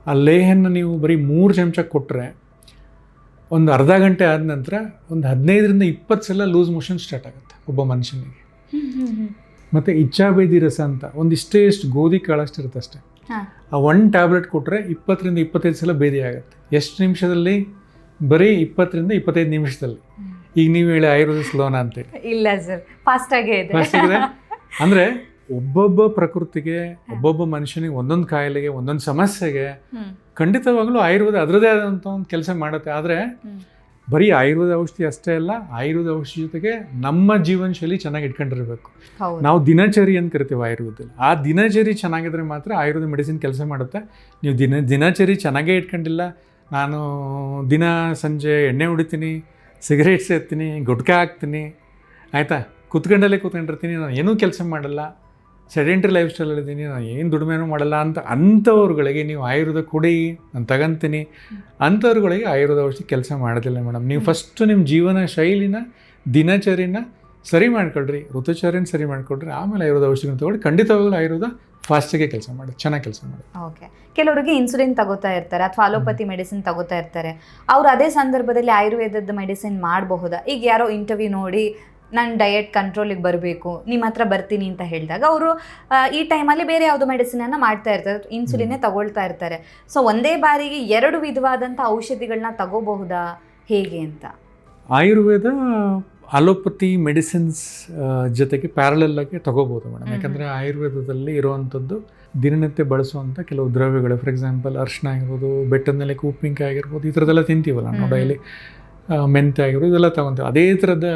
ಆ ಲೇಹನ್ನು ನೀವು ಬರೀ 3 ಚಮಚ ಕೊಟ್ಟರೆ ಒಂದು ಅರ್ಧ ಗಂಟೆ ಆದ ನಂತರ ಒಂದು 15ರಿಂದ 20 ಸಲ ಲೂಸ್ ಮೋಷನ್ ಸ್ಟಾರ್ಟ್ ಆಗುತ್ತೆ ಒಬ್ಬ ಮನುಷ್ಯನಿಗೆ. ಮತ್ತು ಇಚ್ಛಾಭೇದಿ ರಸ ಅಂತ ಒಂದಿಷ್ಟೇ ಎಷ್ಟು ಗೋಧಿ ಕಾಳಷ್ಟು ಇರುತ್ತೆ ಅಷ್ಟೇ. ಆ 1 ಟ್ಯಾಬ್ಲೆಟ್ ಕೊಟ್ಟರೆ 20ರಿಂದ 25 ಸಲ ಭೇದಿ ಆಗುತ್ತೆ. ಎಷ್ಟು ನಿಮಿಷದಲ್ಲಿ? ಬರೀ 20ರಿಂದ 25 ನಿಮಿಷದಲ್ಲಿ. ಈಗ ನೀವು ಹೇಳಿ ಆಯುರ್ವೇದ ಸ್ಲೋನ ಅಂತೇಳಿ. ಇಲ್ಲ ಸರ್, ಫಾಸ್ಟಾಗೇ ಇದೆ. ಅಂದರೆ ಒಬ್ಬೊಬ್ಬ ಪ್ರಕೃತಿಗೆ, ಒಬ್ಬೊಬ್ಬ ಮನುಷ್ಯನಿಗೆ, ಒಂದೊಂದು ಕಾಯಿಲೆಗೆ, ಒಂದೊಂದು ಸಮಸ್ಯೆಗೆ ಖಂಡಿತವಾಗ್ಲೂ ಆಯುರ್ವೇದ ಅದರದೇ ಆದಂಥ ಒಂದು ಕೆಲಸ ಮಾಡುತ್ತೆ. ಆದರೆ ಬರೀ ಆಯುರ್ವೇದ ಔಷಧಿ ಅಷ್ಟೇ ಅಲ್ಲ, ಆಯುರ್ವೇದ ಔಷಧಿ ಜೊತೆಗೆ ನಮ್ಮ ಜೀವನ ಶೈಲಿ ಚೆನ್ನಾಗಿ ಇಟ್ಕೊಂಡಿರ್ಬೇಕು. ನಾವು ದಿನಚರಿ ಅಂತ ಕರಿತೀವಿ ಆಯುರ್ವೇದದಲ್ಲಿ. ಆ ದಿನಚರಿ ಚೆನ್ನಾಗಿದ್ರೆ ಮಾತ್ರ ಆಯುರ್ವೇದ ಮೆಡಿಸಿನ್ ಕೆಲಸ ಮಾಡುತ್ತೆ. ನೀವು ದಿನಚರಿ ಚೆನ್ನಾಗೇ ಇಟ್ಕೊಂಡಿಲ್ಲ, ನಾನು ದಿನ ಸಂಜೆ ಎಣ್ಣೆ ಹೊಡಿತೀನಿ, ಸಿಗರೇಟ್ ಸೇರ್ತೀನಿ, ಗುಟ್ಕಾ ಹಾಕ್ತೀನಿ, ಆಯಿತಾ, ಕೂತ್ಕೊಂಡಿರ್ತೀನಿ, ನಾನು ಏನೂ ಕೆಲಸ ಮಾಡಲ್ಲ, ಸೆಡೆಂಟ್ರಿ ಲೈಫ್ ಸ್ಟೈಲಲ್ಲಿದ್ದೀನಿ, ನಾನು ಏನು ದುಡಿಮೆನೂ ಮಾಡಲ್ಲ ಅಂಥವ್ರುಗಳಿಗೆ ನೀವು ಆಯುರ್ವೇದ ಕೊಡಿ, ನಾನು ತಗೊಂತೀನಿ ಅಂಥವ್ರುಗಳಿಗೆ ಆಯುರ್ವೇದ ಔಷಧಿ ಕೆಲಸ ಮಾಡೋದಿಲ್ಲ ಮೇಡಮ್. ನೀವು ಫಸ್ಟು ನಿಮ್ಮ ಜೀವನ ಶೈಲಿನ, ದಿನಚರಿನ ಸರಿ ಮಾಡ್ಕೊಳ್ರಿ, ಋತುಚರ್ಯನ ಸರಿ ಮಾಡ್ಕೊಳ್ರಿ, ಆಮೇಲೆ ಆಯುರ್ವೇದ ಔಷಧಿನ ತೊಗೊಳ್ಳಿ. ಖಂಡಿತವಾಗ್ಲೂ ಆಯುರ್ವೇದ ಫಾಸ್ಟಿಗೆ ಕೆಲಸ ಮಾಡಿ, ಚೆನ್ನಾಗಿ ಕೆಲಸ ಮಾಡಿ. ಓಕೆ, ಕೆಲವರಿಗೆ ಇನ್ಸುಲಿನ್ ತಗೋತಾ ಇರ್ತಾರೆ ಅಥವಾ ಅಲೋಪತಿ ಮೆಡಿಸಿನ್ ತಗೋತಾ ಇರ್ತಾರೆ. ಅವ್ರು ಅದೇ ಸಂದರ್ಭದಲ್ಲಿ ಆಯುರ್ವೇದದ ಮೆಡಿಸಿನ್ ಮಾಡಬಹುದಾ? ಈಗ ಯಾರೋ ಇಂಟರ್ವ್ಯೂ ನೋಡಿ ನಾನು ಡಯಟ್ ಕಂಟ್ರೋಲಿಗೆ ಬರಬೇಕು, ನಿಮ್ಮ ಹತ್ರ ಬರ್ತೀನಿ ಅಂತ ಹೇಳಿದಾಗ ಅವರು ಈ ಟೈಮಲ್ಲಿ ಬೇರೆ ಯಾವುದೋ ಮೆಡಿಸಿನನ್ನು ಮಾಡ್ತಾ ಇರ್ತಾರೆ, ಇನ್ಸುಲಿನ್ನೇ ತಗೊಳ್ತಾ ಇರ್ತಾರೆ. ಸೊ ಒಂದೇ ಬಾರಿಗೆ 2 ವಿಧವಾದಂಥ ಔಷಧಿಗಳನ್ನ ತಗೋಬಹುದಾ, ಹೇಗೆ ಅಂತ? ಆಯುರ್ವೇದ ಅಲೋಪತಿ ಮೆಡಿಸಿನ್ಸ್ ಜೊತೆಗೆ ಪ್ಯಾರಲಲ್ ಆಗಿ ತಗೋಬೋದು ಮೇಡಮ್. ಯಾಕಂದರೆ ಆಯುರ್ವೇದದಲ್ಲಿ ಇರುವಂಥದ್ದು ದಿನನಿತ್ಯ ಬಳಸುವಂಥ ಕೆಲವು ದ್ರವ್ಯಗಳು, ಫಾರ್ ಎಕ್ಸಾಂಪಲ್ ಅರಿಶಿನ ಆಗಿರ್ಬೋದು, ಬೆಟ್ಟದ ನೆಲೆ ಉಪ್ಪಿನಕಾಯಿ ಆಗಿರ್ಬೋದು, ಈ ಥರದ್ದೆಲ್ಲ ತಿಂತೀವಲ್ಲ ನಾವು ಡೈಲಿ, ಮೆಂತ್ಯ ಆಗಿರ್ಬೋದು, ಇದೆಲ್ಲ ತಗೊತೀವಿ. ಅದೇ ಥರದ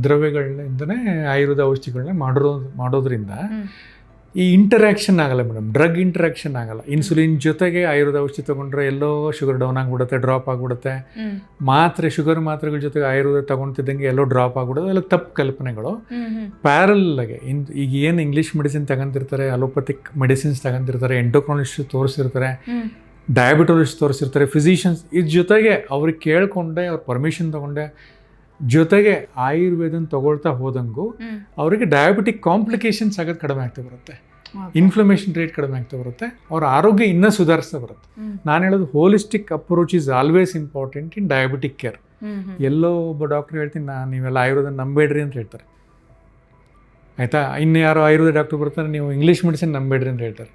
ದ್ರವ್ಯಗಳಿಂದನೇ ಆಯುರ್ವೇದ ಔಷಧಿಗಳನ್ನ ಮಾಡೋದ್ರಿಂದ ಈ ಇಂಟರಾಕ್ಷನ್ ಆಗಲ್ಲ ಮೇಡಮ್, ಡ್ರಗ್ ಇಂಟರಾಕ್ಷನ್ ಆಗಲ್ಲ. ಇನ್ಸುಲಿನ್ ಜೊತೆಗೆ ಆಯುರ್ವೇದ ಔಷಧಿ ತೊಗೊಂಡ್ರೆ ಎಲ್ಲೋ ಶುಗರ್ ಡೌನ್ ಆಗಿಬಿಡುತ್ತೆ, ಡ್ರಾಪ್ ಆಗಿಬಿಡುತ್ತೆ. ಶುಗರ್ ಮಾತ್ರೆಗಳ ಜೊತೆಗೆ ಆಯುರ್ವೇದ ತೊಗೊಳ್ತಿದ್ದಂಗೆ ಎಲ್ಲೋ ಡ್ರಾಪ್ ಆಗಿಬಿಡೋದು, ಎಲ್ಲ ತಪ್ಪು ಕಲ್ಪನೆಗಳು. ಪ್ಯಾರಲ್ಲಾಗೆ ಈಗ ಏನು ಇಂಗ್ಲೀಷ್ ಮೆಡಿಸಿನ್ ತಗೊಂತಿರ್ತಾರೆ, ಅಲೋಪತಿಕ್ ಮೆಡಿಸಿನ್ಸ್ ತಗೊಂತಿರ್ತಾರೆ, ಎಂಡೋಕ್ರೈನಿಸ್ಟ್ ತೋರಿಸಿರ್ತಾರೆ, ಡಯಾಬಿಟೋಲಜಿಸ್ಟ್ ತೋರಿಸಿರ್ತಾರೆ, ಫಿಸಿಷಿಯನ್ಸ್, ಇದ್ರ ಜೊತೆಗೆ ಅವ್ರಿಗೆ ಕೇಳಿಕೊಂಡೆ, ಅವ್ರ ಪರ್ಮಿಷನ್ ತೊಗೊಂಡೆ ಜೊತೆಗೆ ಆಯುರ್ವೇದನ ತಗೊಳ್ತಾ ಹೋದಂಗೂ ಅವರಿಗೆ ಡಯಾಬಿಟಿಕ್ ಕಾಂಪ್ಲಿಕೇಶನ್ಸ್ ಆಗೋದು ಕಡಿಮೆ ಆಗ್ತಾ ಬರುತ್ತೆ, ಇನ್ಫ್ಲಮೇಷನ್ ರೇಟ್ ಕಡಿಮೆ ಆಗ್ತಾ ಬರುತ್ತೆ, ಅವ್ರ ಆರೋಗ್ಯ ಇನ್ನೂ ಸುಧಾರಿಸ್ತಾ ಬರುತ್ತೆ. ನಾನು ಹೇಳೋದು holistic approach is always important in diabetic care. ಎಲ್ಲೋ ಒಬ್ಬ ಡಾಕ್ಟರ್ ಹೇಳ್ತೀನಿ, ನೀವೆಲ್ಲ ಆಯುರ್ವೇದ ನಂಬೇಡ್ರಿ ಅಂತ ಹೇಳ್ತಾರೆ, ಆಯಿತಾ. ಇನ್ನು ಯಾರೋ ಆಯುರ್ವೇದ ಡಾಕ್ಟರ್ ಬರ್ತಾರೆ, ನೀವು ಇಂಗ್ಲೀಷ್ ಮೆಡಿಸಿನ್ ನಂಬೇಡ್ರಿ ಅಂತ ಹೇಳ್ತಾರೆ.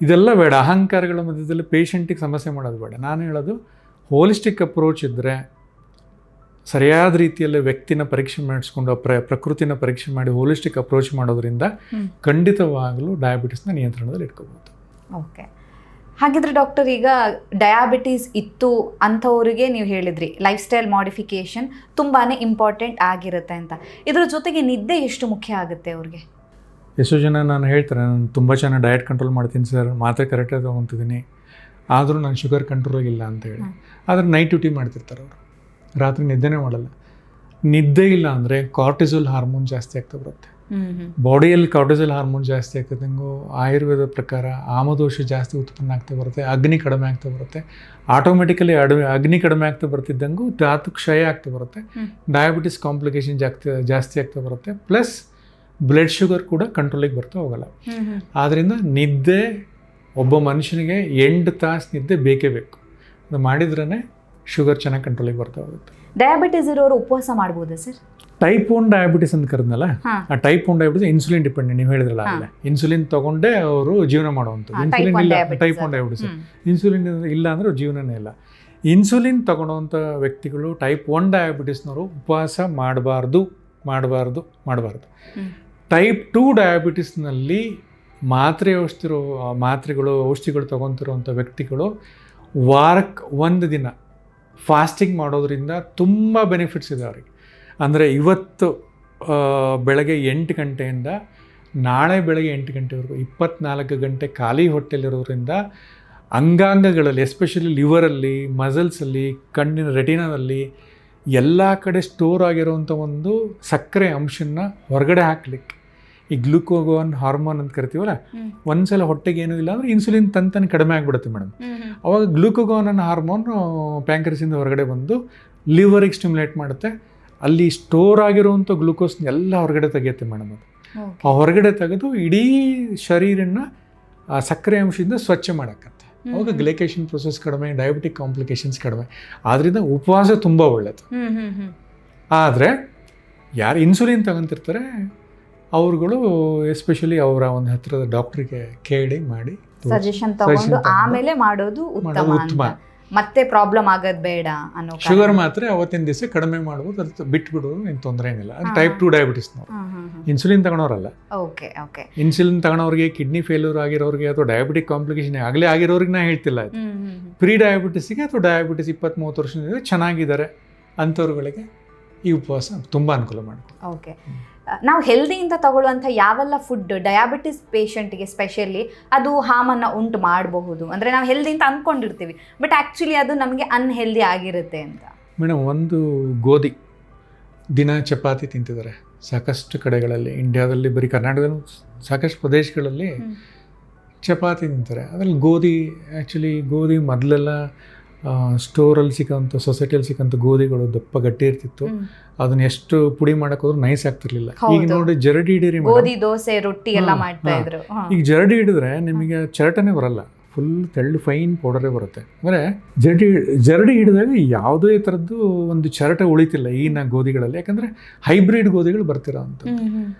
ಇದೆಲ್ಲ ಬೇಡ, ಅಹಂಕಾರಗಳ ಮಧ್ಯದಲ್ಲಿ ಪೇಷಂಟಿಗೆ ಸಮಸ್ಯೆ ಮಾಡೋದು ಬೇಡ. ನಾನು ಹೇಳೋದು ಹೋಲಿಸ್ಟಿಕ್ ಅಪ್ರೋಚ್ ಇದ್ದರೆ, ಸರಿಯಾದ ರೀತಿಯಲ್ಲಿ ವ್ಯಕ್ತಿನ ಪರೀಕ್ಷೆ ಮಾಡಿಸ್ಕೊಂಡು ಪ್ರಕೃತಿನ ಪರೀಕ್ಷೆ ಮಾಡಿ ಹೋಲಿಸ್ಟಿಕ್ ಅಪ್ರೋಚ್ ಮಾಡೋದ್ರಿಂದ ಖಂಡಿತವಾಗಲೂ ಡಯಾಬಿಟಿಸ್ನ ನಿಯಂತ್ರಣದಲ್ಲಿ ಇಟ್ಕೋಬೋದು. ಓಕೆ, ಹಾಗಿದ್ರೆ ಡಾಕ್ಟರ್, ಈಗ ಡಯಾಬಿಟೀಸ್ ಇತ್ತು ಅಂಥವರಿಗೆ ನೀವು ಹೇಳಿದ್ರಿ ಲೈಫ್ ಸ್ಟೈಲ್ ಮಾಡಿಫಿಕೇಷನ್ ತುಂಬಾ ಇಂಪಾರ್ಟೆಂಟ್ ಆಗಿರುತ್ತೆ ಅಂತ. ಇದ್ರ ಜೊತೆಗೆ ನಿದ್ದೆ ಎಷ್ಟು ಮುಖ್ಯ ಆಗುತ್ತೆ ಅವ್ರಿಗೆ? ಎಷ್ಟೋ ಜನ ನಾನು ಹೇಳ್ತಾರೆ, ನಾನು ತುಂಬ ಚೆನ್ನಾಗಿ ಡಯಟ್ ಕಂಟ್ರೋಲ್ ಮಾಡ್ತೀನಿ ಸರ್, ಮಾತ್ರೆ ಕರೆಕ್ಟಾಗಿ ತೊಗೊತಿದ್ದೀನಿ, ಆದರೂ ನಾನು ಶುಗರ್ ಕಂಟ್ರೋಲಾಗಿಲ್ಲ ಅಂತ ಹೇಳಿ. ಆದರೆ ನೈಟ್ ಡ್ಯೂಟಿ ಮಾಡ್ತಿರ್ತಾರೆ ಅವರು, ರಾತ್ರಿ ನಿದ್ದೆನೇ ಮಾಡಲ್ಲ. ನಿದ್ದೆ ಇಲ್ಲ ಅಂದರೆ ಕಾರ್ಟಿಸೋಲ್ ಹಾರ್ಮೋನ್ ಜಾಸ್ತಿ ಆಗ್ತಾ ಬರುತ್ತೆ. ಬಾಡಿಯಲ್ಲಿ ಕಾರ್ಟಿಸೋಲ್ ಹಾರ್ಮೋನ್ ಜಾಸ್ತಿ ಆಗ್ತದಂಗೂ ಆಯುರ್ವೇದ ಪ್ರಕಾರ ಆಮದೋಷ ಜಾಸ್ತಿ ಉತ್ಪನ್ನ ಆಗ್ತಾ ಬರುತ್ತೆ, ಅಗ್ನಿ ಕಡಿಮೆ ಆಗ್ತಾ ಬರುತ್ತೆ. ಆಟೋಮೆಟಿಕಲಿ ಅಗ್ನಿ ಕಡಿಮೆ ಆಗ್ತಾ ಬರ್ತಿದ್ದಂಗೂ ಧಾತು ಕ್ಷಯ ಆಗ್ತಾ ಬರುತ್ತೆ, ಡಯಾಬಿಟಿಸ್ ಕಾಂಪ್ಲಿಕೇಶನ್ ಜಾಸ್ತಿ ಆಗ್ತಾ ಬರುತ್ತೆ. ಪ್ಲಸ್ ಬ್ಲಡ್ ಶುಗರ್ ಕೂಡ ಕಂಟ್ರೋಲಿಗೆ ಬರ್ತಾ ಹೋಗಲ್ಲ. ಆದ್ದರಿಂದ ನಿದ್ದೆ ಒಬ್ಬ ಮನುಷ್ಯನಿಗೆ 8 ತಾಸು ನಿದ್ದೆ ಬೇಕೇ ಬೇಕು. ಅದು ಮಾಡಿದ್ರೇ ಶುಗರ್ ಚೆನ್ನಾಗಿ ಕಂಟ್ರೋಲಿಗೆ ಬರ್ತಾ ಹೋಗುತ್ತೆ. ಡಯಾಬಿಟಿಸ್ ಇರೋರು ಉಪವಾಸ ಮಾಡ್ಬೋದಾ ಸರ್? ಟೈಪ್ 1 ಡಯಾಬಿಟಿಸ್ ಅಂತ ಕರೆದ್ನಲ್ಲ, ಆ ಟೈಪ್ 1 ಡಯಾಬಿಟಿಸ್ ಇನ್ಸುಲಿನ್ ಡಿಪೆಂಡೆಂಟ್. ನೀವು ಹೇಳಿದ್ರಲ್ಲ ಆಗಲೇ, ಇನ್ಸುಲಿನ್ ತಗೊಂಡೇ ಅವರು ಜೀವನ ಮಾಡುವಂಥದ್ದು. ಇನ್ಸುಲಿನ್ ಇಲ್ಲ, ಟೈಪ್ 1 ಡಯಾಬಿಟಿಸ್, ಇನ್ಸುಲಿನ್ ಇಲ್ಲ ಅಂದರೆ ಜೀವನನೇ ಇಲ್ಲ. ಇನ್ಸುಲಿನ್ ತಗೊಳ್ಳೋವಂಥ ವ್ಯಕ್ತಿಗಳು ಟೈಪ್ 1 ಡಯಾಬಿಟಿಸ್ನವರು ಉಪವಾಸ ಮಾಡಬಾರ್ದು. ಟೈಪ್ 2 ಡಯಾಬಿಟಿಸ್ನಲ್ಲಿ ಔಷಧಿಗಳು ತಗೊತಿರೋವಂಥ ವ್ಯಕ್ತಿಗಳು ವಾರಕ್ಕೆ 1 ದಿನ ಫಾಸ್ಟಿಂಗ್ ಮಾಡೋದ್ರಿಂದ ತುಂಬ ಬೆನಿಫಿಟ್ಸ್ ಇದೆ ಅವರಿಗೆ. ಅಂದರೆ ಇವತ್ತು ಬೆಳಗ್ಗೆ 8 ಗಂಟೆಯಿಂದ ನಾಳೆ ಬೆಳಗ್ಗೆ 8 ಗಂಟೆವರೆಗೂ 24 ಗಂಟೆ ಖಾಲಿ ಹೊಟ್ಟೆಲಿರೋದ್ರಿಂದ ಅಂಗಾಂಗಗಳಲ್ಲಿ, ಎಸ್ಪೆಷಲಿ ಲಿವರಲ್ಲಿ, ಮಸಲ್ಸಲ್ಲಿ, ಕಣ್ಣಿನ ರೆಟಿನಾದಲ್ಲಿ ಎಲ್ಲ ಕಡೆ ಸ್ಟೋರ್ ಆಗಿರೋವಂಥ ಒಂದು ಸಕ್ಕರೆ ಅಂಶನ ಹೊರಗಡೆ ಹಾಕ್ಲಿಕ್ಕೆ, ಈ ಗ್ಲೂಕೋಗಾನ್ ಹಾರ್ಮೋನ್ ಅಂತ ಕರಿತೀವಲ್ಲ, ಒಂದ್ಸಲ ಹೊಟ್ಟೆಗೆ ಏನೂ ಇಲ್ಲ ಅಂದರೆ ಇನ್ಸುಲಿನ್ ತಂತಾನೆ ಕಡಿಮೆ ಆಗಿಬಿಡುತ್ತೆ ಮೇಡಮ್. ಅವಾಗ ಗ್ಲೂಕೋಗಾನ್ ಅನ್ನೋ ಹಾರ್ಮೋನ್ ಪ್ಯಾಂಕ್ರಿಯಸಿಂದ ಹೊರಗಡೆ ಬಂದು ಲಿವರಿಗೆ ಸ್ಟಿಮ್ಯುಲೇಟ್ ಮಾಡುತ್ತೆ. ಅಲ್ಲಿ ಸ್ಟೋರ್ ಆಗಿರುವಂಥ ಗ್ಲೂಕೋಸ್ನ ಎಲ್ಲ ಹೊರಗಡೆ ತೆಗೆಯುತ್ತೆ ಮೇಡಮ್. ಅದು ಆ ಹೊರಗಡೆ ತೆಗೆದು ಇಡೀ ಶರೀರನ ಆ ಸಕ್ಕರೆ ಅಂಶದಿಂದ ಸ್ವಚ್ಛ ಮಾಡಕ್ಕತ್ತೆ. ಅವಾಗ ಗ್ಲೈಕೇಷನ್ ಪ್ರೊಸೆಸ್ ಕಡಿಮೆ, ಡಯಾಬಿಟಿಕ್ ಕಾಂಪ್ಲಿಕೇಶನ್ಸ್ ಕಡಿಮೆ. ಆದ್ದರಿಂದ ಉಪವಾಸ ತುಂಬ ಒಳ್ಳೆಯದು. ಆದರೆ ಯಾರು ಇನ್ಸುಲಿನ್ ತಗೊಂತಿರ್ತಾರೆ ಅವ್ರುಗಳು ಎಸ್ಪೆಷಲಿ ಅವರ ಒಂದು ಹತ್ತಿರದ ಡಾಕ್ಟ್ರಿಗೆ ಕೇಳಿ ಮಾಡಿ ಸಜೆಷನ್ ತಗೊಂಡು ಆಮೇಲೆ ಮಾಡೋದು ಉತ್ತಮ. ಮತ್ತೆ ಪ್ರಾಬ್ಲಮ್ ಆಗೋದು ಬೇಡ ಅನ್ನೋ. ಶುಗರ್ ಮಾತ್ರ ಅವತ್ತಿನ ದಿವಸ ಕಡಿಮೆ ಮಾಡ್ಬೋದು, ಅದು ಬಿಟ್ಬಿಡೋದು ಏನು ತೊಂದರೆ ಏನಿಲ್ಲ. ಅದು ಟೈಪ್ 2 ಡಯಾಬಿಟಿಸ್ನವರು, ಇನ್ಸುಲಿನ್ ತಗೊಳೋರಲ್ಲ. ಇನ್ಸುಲಿನ್ ತಗೊಳೋರಿಗೆ, ಕಿಡ್ನಿ ಫೇಲ್ಯೂರ್ ಆಗಿರೋರಿಗೆ ಅಥವಾ ಡಯಾಬಿಟಿಕ್ ಕಾಂಪ್ಲಿಕೇಶನ್ ಆಗಲೇ ಆಗಿರೋರಿಗೆ ನಾ ಹೇಳ್ತಿಲ್ಲ. ಇದು ಪ್ರೀ ಡಯಾಬಿಟಿಸ್ಗೆ ಅಥವಾ ಡಯಾಬಿಟಿಸ್ 20-30 ವರ್ಷದಿಂದ ಚೆನ್ನಾಗಿದ್ದಾರೆ ಅಂಥವ್ರುಗಳಿಗೆ ಈ ಉಪವಾಸ ತುಂಬ ಅನುಕೂಲ ಮಾಡುತ್ತೆ. ಓಕೆ, ನಾವು ಹೆಲ್ದಿಯಿಂದ ತಗೊಳ್ಳುವಂಥ ಯಾವೆಲ್ಲ ಫುಡ್ ಡಯಾಬಿಟಿಸ್ ಪೇಷಂಟ್ಗೆ ಸ್ಪೆಷಲಿ ಅದು ಹಾರ್ಮನ್ನು ಉಂಟು ಮಾಡಬಹುದು? ಅಂದರೆ ನಾವು ಹೆಲ್ದಿ ಅಂತ ಅಂದ್ಕೊಂಡಿರ್ತೀವಿ, ಬಟ್ ಆ್ಯಕ್ಚುಲಿ ಅದು ನಮಗೆ ಅನ್ಹೆಲ್ದಿ ಆಗಿರುತ್ತೆ ಅಂತ. ಮೇಡಮ್, ಒಂದು ಗೋಧಿ ದಿನ ಚಪಾತಿ ತಿಂತಿದ್ದಾರೆ ಸಾಕಷ್ಟು ಕಡೆಗಳಲ್ಲಿ. ಇಂಡಿಯಾದಲ್ಲಿ ಬರೀ ಕರ್ನಾಟಕದಲ್ಲೂ ಸಾಕಷ್ಟು ಪ್ರದೇಶಗಳಲ್ಲಿ ಚಪಾತಿ ತಿಂತಾರೆ. ಅದರಲ್ಲಿ ಗೋಧಿ ಮೊದಲೆಲ್ಲ ಸ್ಟೋರಲ್ಲಿ ಸಿಗೋಂಥ, ಸೊಸೈಟಿಯಲ್ಲಿ ಸಿಗೋಂಥ ಗೋಧಿಗಳು ದಪ್ಪ ಗಟ್ಟಿ ಇರ್ತಿತ್ತು. ಅದನ್ನ ಎಷ್ಟು ಪುಡಿ ಮಾಡಕ್ ಹೋದ್ರು ನೈಸ್ ಆಗ್ತಿರ್ಲಿಲ್ಲ. ಈಗ ನೋಡಿ ಜರಡಿ ಹಿಡೀರಿ, ಗೋಧಿ ದೋಸೆ, ರೊಟ್ಟಿ ಎಲ್ಲ ಮಾಡ್ತಾ ಇದ್ರು. ಈಗ ಜರಡಿ ಹಿಡಿದ್ರೆ ನಿಮಗೆ ಚರಟನೇ ಬರಲ್ಲ, ಫುಲ್ ತೆಳ್ಳು ಫೈನ್ ಪೌಡರೇ ಬರುತ್ತೆ. ಅಂದರೆ ಜರಡಿ ಹಿಡಿದಾಗ ಯಾವುದೇ ಥರದ್ದು ಒಂದು ಚರಟ ಉಳಿತಿಲ್ಲ ಈಗಿನ ಗೋಧಿಗಳಲ್ಲಿ. ಯಾಕಂದರೆ ಹೈಬ್ರಿಡ್ ಗೋಧಿಗಳು ಬರ್ತಿರೋ ಅಂಥದ್ದು.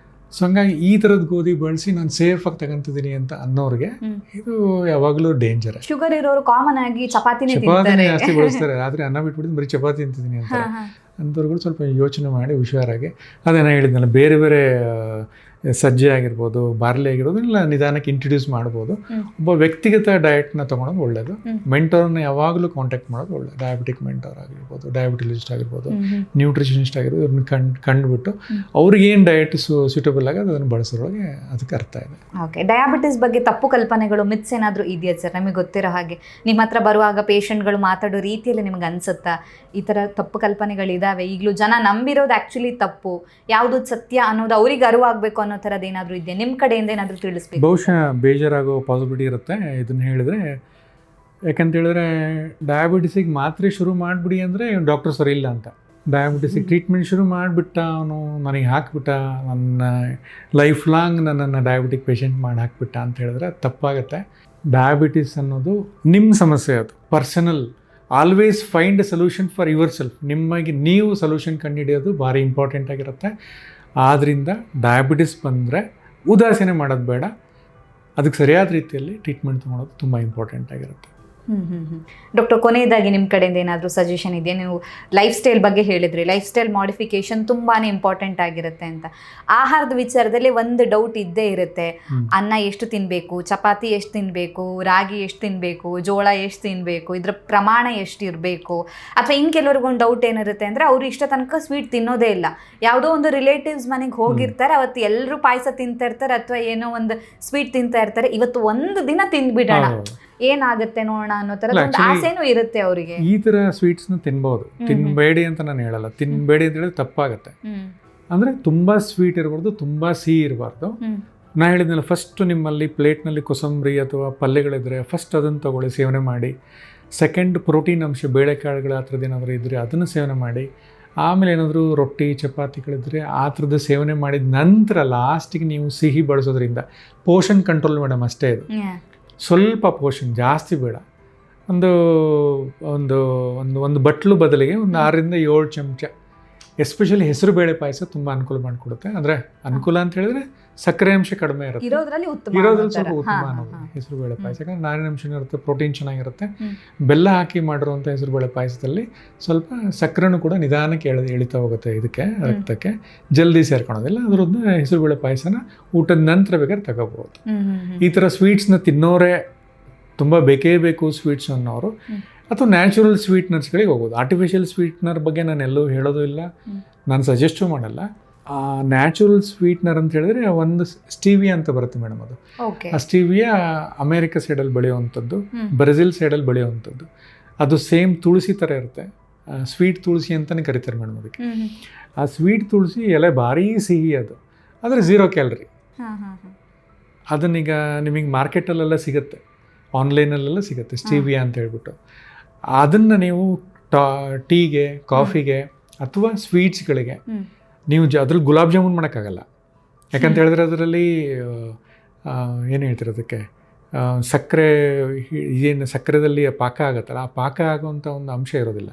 ಸೊ ಹಂಗಾಗಿ ಈ ಥರದ ಗೋಧಿ ಬಳಸಿ ನಾನು ಸೇಫಾಗಿ ತಗೊಂತಿದ್ದೀನಿ ಅಂತ ಅನ್ನೋರಿಗೆ ಇದು ಯಾವಾಗಲೂ ಡೇಂಜರ್. ಶುಗರ್ ಇರೋರು ಕಾಮನ್ ಆಗಿ ಚಪಾತಿನೇ ಜಾಸ್ತಿ ಬಳಸ್ತಾರೆ. ರಾತ್ರಿ ಅನ್ನ ಬಿಟ್ಬಿಟ್ಟು ಬರೀ ಚಪಾತಿ ತಿಂತಿದ್ದೀನಿ ಅಂತ ಅಂಥವ್ರುಗಳು ಸ್ವಲ್ಪ ಯೋಚನೆ ಮಾಡಿ ಹುಷಾರಾಗಿ, ಅದೇನೋ ಹೇಳಿದ್ನಲ್ಲ, ಬೇರೆ ಬೇರೆ ಸಜ್ಜೆ ಆಗಿರ್ಬೋದು, ಬಾರ್ಲಿ ಆಗಿರ್ಬೋದು, ಇಲ್ಲ ನಿಧಾನಕ್ಕೆ ಇಂಟ್ರೊಡ್ಯೂಸ್ ಮಾಡ್ಬೋದು. ಒಬ್ಬ ವ್ಯಕ್ತಿಗತ ಡಯಟ್ನ ತೊಗೊಳೋದು ಒಳ್ಳೆಯದು. ಮೆಂಟೋರ್ನ ಯಾವಾಗಲೂ ಕಾಂಟ್ಯಾಕ್ಟ್ ಮಾಡೋದು ಒಳ್ಳೆಯದು. ಡಯಾಬಿಟಿಕ್ ಮೆಂಟೋರ್ ಆಗಿರ್ಬೋದು, ಡಯಾಬಿಟಿಲಿಸ್ಟ್ ಆಗಿರ್ಬೋದು, ನ್ಯೂಟ್ರಿಷನಿಸ್ಟ್ ಆಗಿರ್ಬೋದು, ಇವ್ರನ್ನ ಕಂಡುಬಿಟ್ಟು ಅವ್ರಿಗೆ ಏನು ಡಯಟ್ ಸೂಟಬಲ್ ಆಗೋದು ಅದನ್ನು ಬಳಸೋರಿಗೆ ಅದಕ್ಕೆ ಅರ್ಥ ಇದೆ. ಓಕೆ, ಡಯಾಬಿಟಿಸ್ ಬಗ್ಗೆ ತಪ್ಪು ಕಲ್ಪನೆಗಳು, ಮಿತ್ಸ್ ಏನಾದರೂ ಇದೆಯಾ ಸರ್? ನಮಗೆ ಗೊತ್ತಿರೋ ಹಾಗೆ ನಿಮ್ಮ ಹತ್ರ ಬರುವಾಗ ಪೇಷಂಟ್ಗಳು ಮಾತಾಡೋ ರೀತಿಯಲ್ಲಿ ನಿಮ್ಗೆ ಅನ್ಸುತ್ತಾ ಈ ಥರ ತಪ್ಪು ಕಲ್ಪನೆಗಳಿದ್ದಾವೆ, ಈಗಲೂ ಜನ ನಂಬಿರೋದು ಆ್ಯಕ್ಚುಲಿ ತಪ್ಪು, ಯಾವುದು ಸತ್ಯ ಅನ್ನೋದು ಅವ್ರಿಗೆ ಅರಿವಾಗಬೇಕು ಅನ್ನೋ ಥರದ್ದು ಏನಾದರೂ ಇದೆಯಾ? ನಿಮ್ಮ ಕಡೆಯಿಂದ ಏನಾದರೂ ತಿಳಿಸ್ಬೇಕು? ಬಹುಶಃ ಬೇಜಾರಾಗೋ ಪಾಸಿಬಿಲಿಟಿ ಇರುತ್ತೆ ಇದನ್ನು ಹೇಳಿದ್ರೆ. ಯಾಕಂತೇಳಿದ್ರೆ ಡಯಾಬಿಟಿಸಿಗೆ ಮಾತ್ರೆ ಶುರು ಮಾಡಿಬಿಡಿ ಅಂದರೆ ಡಾಕ್ಟರ್ ಸರಿ ಇಲ್ಲ ಅಂತ. ಡಯಾಬಿಟಿಸಿಗೆ ಟ್ರೀಟ್ಮೆಂಟ್ ಶುರು ಮಾಡಿಬಿಟ್ಟ ಅವನು, ನನಗೆ ಹಾಕಿಬಿಟ್ಟ, ನನ್ನ ಲೈಫ್ ಲಾಂಗ್ ನನ್ನನ್ನು ಡಯಾಬಿಟಿಕ್ ಪೇಷಂಟ್ ಮಾಡಿ ಹಾಕಿಬಿಟ್ಟ ಅಂತ ಹೇಳಿದ್ರೆ ತಪ್ಪಾಗುತ್ತೆ. ಡಯಾಬಿಟಿಸ್ ಅನ್ನೋದು ನಿಮ್ಮ ಸಮಸ್ಯೆ, ಅದು personal. Always find A solution for your self. ನಿಮಗೆ ನೀವು ಸೊಲ್ಯೂಷನ್ ಕಂಡುಹಿಡಿಯೋದು ಭಾರಿ ಇಂಪಾರ್ಟೆಂಟ್ ಆಗಿರುತ್ತೆ. ಆದ್ದರಿಂದ ಡಯಾಬಿಟಿಸ್ ಬಂದರೆ ಉದಾಸೀನ ಮಾಡೋದು ಬೇಡ, ಅದಕ್ಕೆ ಸರಿಯಾದ ರೀತಿಯಲ್ಲಿ ಟ್ರೀಟ್ಮೆಂಟ್ ತೊಗೊಳೋದು ತುಂಬ ಇಂಪಾರ್ಟೆಂಟ್ ಆಗಿರುತ್ತೆ. ಡಾಕ್ಟರ್, ಕೊನೆಯದಾಗಿ ನಿಮ್ಮ ಕಡೆಯಿಂದ ಏನಾದರೂ ಸಜೆಷನ್ ಇದೆಯಾ? ನೀವು ಲೈಫ್ ಸ್ಟೈಲ್ ಬಗ್ಗೆ ಹೇಳಿದ್ರಿ, ಲೈಫ್ ಸ್ಟೈಲ್ ಮಾಡಿಫಿಕೇಶನ್ ತುಂಬಾ ಇಂಪಾರ್ಟೆಂಟ್ ಆಗಿರುತ್ತೆ ಅಂತ. ಆಹಾರದ ವಿಚಾರದಲ್ಲಿ ಒಂದು ಡೌಟ್ ಇದ್ದೇ ಇರುತ್ತೆ. ಅನ್ನ ಎಷ್ಟು ತಿನ್ನಬೇಕು, ಚಪಾತಿ ಎಷ್ಟು ತಿನ್ನಬೇಕು, ರಾಗಿ ಎಷ್ಟು ತಿನ್ನಬೇಕು, ಜೋಳ ಎಷ್ಟು ತಿನ್ನಬೇಕು, ಇದರ ಪ್ರಮಾಣ ಎಷ್ಟು ಇರಬೇಕು? ಅಥವಾ ಇನ್ನು ಕೆಲವ್ರಿಗೊಂದು ಡೌಟ್ ಏನಿರುತ್ತೆ ಅಂದರೆ ಅವರು ಇಷ್ಟ ತನಕ ಸ್ವೀಟ್ ತಿನ್ನೋದೇ ಇಲ್ಲ. ಯಾವುದೋ ಒಂದು ರಿಲೇಟಿವ್ಸ್ ಮನೆಗೆ ಹೋಗಿರ್ತಾರೆ, ಅವತ್ತು ಎಲ್ಲರೂ ಪಾಯಸ ತಿಂತಾ ಇರ್ತಾರೆ ಅಥವಾ ಏನೋ ಒಂದು ಸ್ವೀಟ್ ತಿಂತಾ ಇರ್ತಾರೆ, ಇವತ್ತು ಒಂದು ದಿನ ತಿಂದ್ಬಿಡೋಣ, ಏನಾಗುತ್ತೆ ನೋಡೋಣ ಅನ್ನೋ ಥರದ ಒಂದು ಆಸೆನೂ ಇರುತ್ತೆ ಅವರಿಗೆ. ಈ ಥರ ಸ್ವೀಟ್ಸ್ನ ತಿನ್ಬೋದು, ತಿನ್ನಬೇಡಿ ಅಂತ ನಾನು ಹೇಳಲ್ಲ. ತಿನ್ನಬೇಡಿ ಅಂತ ಹೇಳಿದ್ರೆ ತಪ್ಪಾಗುತ್ತೆ. ಅಂದರೆ ತುಂಬ ಸ್ವೀಟ್ ಇರಬಾರ್ದು, ತುಂಬ ಸಿಹಿ ಇರಬಾರ್ದು. ನಾ ಹೇಳಿದ್ನಲ್ಲ, ಫಸ್ಟ್ ನಿಮ್ಮಲ್ಲಿ ಪ್ಲೇಟ್ನಲ್ಲಿ ಕೋಸಂಬರಿ ಅಥವಾ ಪಲ್ಯಗಳಿದ್ರೆ ಫಸ್ಟ್ ಅದನ್ನು ತಗೊಳ್ಳಿ, ಸೇವನೆ ಮಾಡಿ. ಸೆಕೆಂಡ್, ಪ್ರೋಟೀನ್ ಅಂಶ ಬೇಳೆಕಾಳುಗಳ ಆ ಥರದ್ದು ಏನಾದರೂ ಇದ್ದರೆ ಅದನ್ನು ಸೇವನೆ ಮಾಡಿ. ಆಮೇಲೆ ಏನಾದರೂ ರೊಟ್ಟಿ ಚಪಾತಿಗಳಿದ್ರೆ ಆ ಥರದ್ದು ಸೇವನೆ ಮಾಡಿದ ನಂತರ ಲಾಸ್ಟಿಗೆ ನೀವು ಸಿಹಿ ಬಳಸೋದ್ರಿಂದ ಪೋಷನ್ ಕಂಟ್ರೋಲ್ ಮೇಡಮ್ ಅಷ್ಟೇ ಇದು. ಸ್ವಲ್ಪ ಪೋಷನ್ ಜಾಸ್ತಿ ಬೇಡ. ಒಂದು ಒಂದು ಒಂದು ಒಂದು ಬಟ್ಲು ಬದಲಿಗೆ ಒಂದು 6ರಿಂದ 7 ಚಮಚ, ಎಸ್ಪೆಷಲಿ ಹೆಸರು ಬೇಳೆ ಪಾಯಸ ತುಂಬ ಅನುಕೂಲ ಮಾಡಿಕೊಡುತ್ತೆ. ಅಂದರೆ ಅನುಕೂಲ ಅಂತ ಹೇಳಿದ್ರೆ ಸಕ್ಕರೆ ಅಂಶ ಕಡಿಮೆ ಇರುತ್ತೆ, ಇರೋದ್ರಲ್ಲಿ ಸ್ವಲ್ಪ ಉತ್ತಮ ಅನ್ನೋದು ಹೆಸರು ಬೇಳೆ ಪಾಯಸ. ಯಾಕಂದ್ರೆ ನಾರಿನ ಅಂಶ ಇರುತ್ತೆ, ಪ್ರೋಟೀನ್ ಚೆನ್ನಾಗಿರುತ್ತೆ. ಬೆಲ್ಲ ಹಾಕಿ ಮಾಡಿರುವಂಥ ಹೆಸರು ಬೇಳೆ ಪಾಯಸದಲ್ಲಿ ಸ್ವಲ್ಪ ಸಕ್ಕರೆನೂ ಕೂಡ ನಿಧಾನಕ್ಕೆ ಎಳಿತಾ ಹೋಗುತ್ತೆ, ಇದಕ್ಕೆ ರಕ್ತಕ್ಕೆ ಜಲ್ದಿ ಸೇರ್ಕೊಳೋದಿಲ್ಲ. ಅದರದ್ದು ಹೆಸರು ಬೇಳೆ ಪಾಯಸನ ಊಟದ ನಂತರ ಬೇಕಾದ್ರೆ ತಗೋಬಹುದು. ಈ ಥರ ಸ್ವೀಟ್ಸ್ನ ತಿನ್ನೋರೇ ತುಂಬ ಬೇಕೇ ಬೇಕು ಸ್ವೀಟ್ಸ್ ಅನ್ನೋರು, ಅಥವಾ ನ್ಯಾಚುರಲ್ ಸ್ವೀಟ್ನರ್ಸ್ಗಳಿಗೆ ಹೋಗೋದು. ಆರ್ಟಿಫಿಷಿಯಲ್ ಸ್ವೀಟ್ನರ್ ಬಗ್ಗೆ ನಾನು ಎಲ್ಲೂ ಹೇಳೋದು ಇಲ್ಲ, ನಾನು ಸಜೆಸ್ಟು ಮಾಡಲ್ಲ. ನ್ಯಾಚುರಲ್ ಸ್ವೀಟ್ನರ್ ಅಂತ ಹೇಳಿದ್ರೆ ಒಂದು ಸ್ಟೀವಿಯಾ ಅಂತ ಬರುತ್ತೆ ಮೇಡಮ್. ಅದು ಆ ಸ್ಟೀವಿಯಾ ಅಮೇರಿಕಾ ಸೈಡಲ್ಲಿ ಬೆಳೆಯುವಂಥದ್ದು, ಬ್ರೆಜಿಲ್ ಸೈಡಲ್ಲಿ ಬೆಳೆಯುವಂಥದ್ದು. ಅದು ಸೇಮ್ ತುಳಸಿ ಥರ ಇರುತ್ತೆ, ಸ್ವೀಟ್ ತುಳಸಿ ಅಂತಲೇ ಕರೀತಾರೆ ಮೇಡಮ್ ಅದಕ್ಕೆ. ಆ ಸ್ವೀಟ್ ತುಳಸಿ ಎಲೆ ಭಾರೀ ಸಿಹಿ, ಅದು ಆದರೆ 0 ಕ್ಯಾಲರಿ. ಅದನ್ನೀಗ ನಿಮಗೆ ಮಾರ್ಕೆಟಲ್ಲೆಲ್ಲ ಸಿಗುತ್ತೆ, ಆನ್ಲೈನಲ್ಲೆಲ್ಲ ಸಿಗುತ್ತೆ ಸ್ಟೀವಿಯಾ ಅಂತ ಹೇಳ್ಬಿಟ್ಟು. ಅದನ್ನು ನೀವು ಟೀಗೆ, ಕಾಫಿಗೆ ಅಥವಾ ಸ್ವೀಟ್ಸ್ಗಳಿಗೆ ನೀವು ಅದ್ರಲ್ಲಿ ಗುಲಾಬ್ ಜಾಮೂನ್ ಮಾಡೋಕ್ಕಾಗಲ್ಲ. ಯಾಕಂತ ಹೇಳಿದ್ರೆ ಅದರಲ್ಲಿ ಏನು ಹೇಳ್ತಾರೆ ಅದಕ್ಕೆ, ಸಕ್ಕರೆ, ಏನು ಸಕ್ಕರೆದಲ್ಲಿ ಪಾಕ ಆಗುತ್ತಲ್ಲ, ಆ ಪಾಕ ಆಗುವಂಥ ಒಂದು ಅಂಶ ಇರೋದಿಲ್ಲ.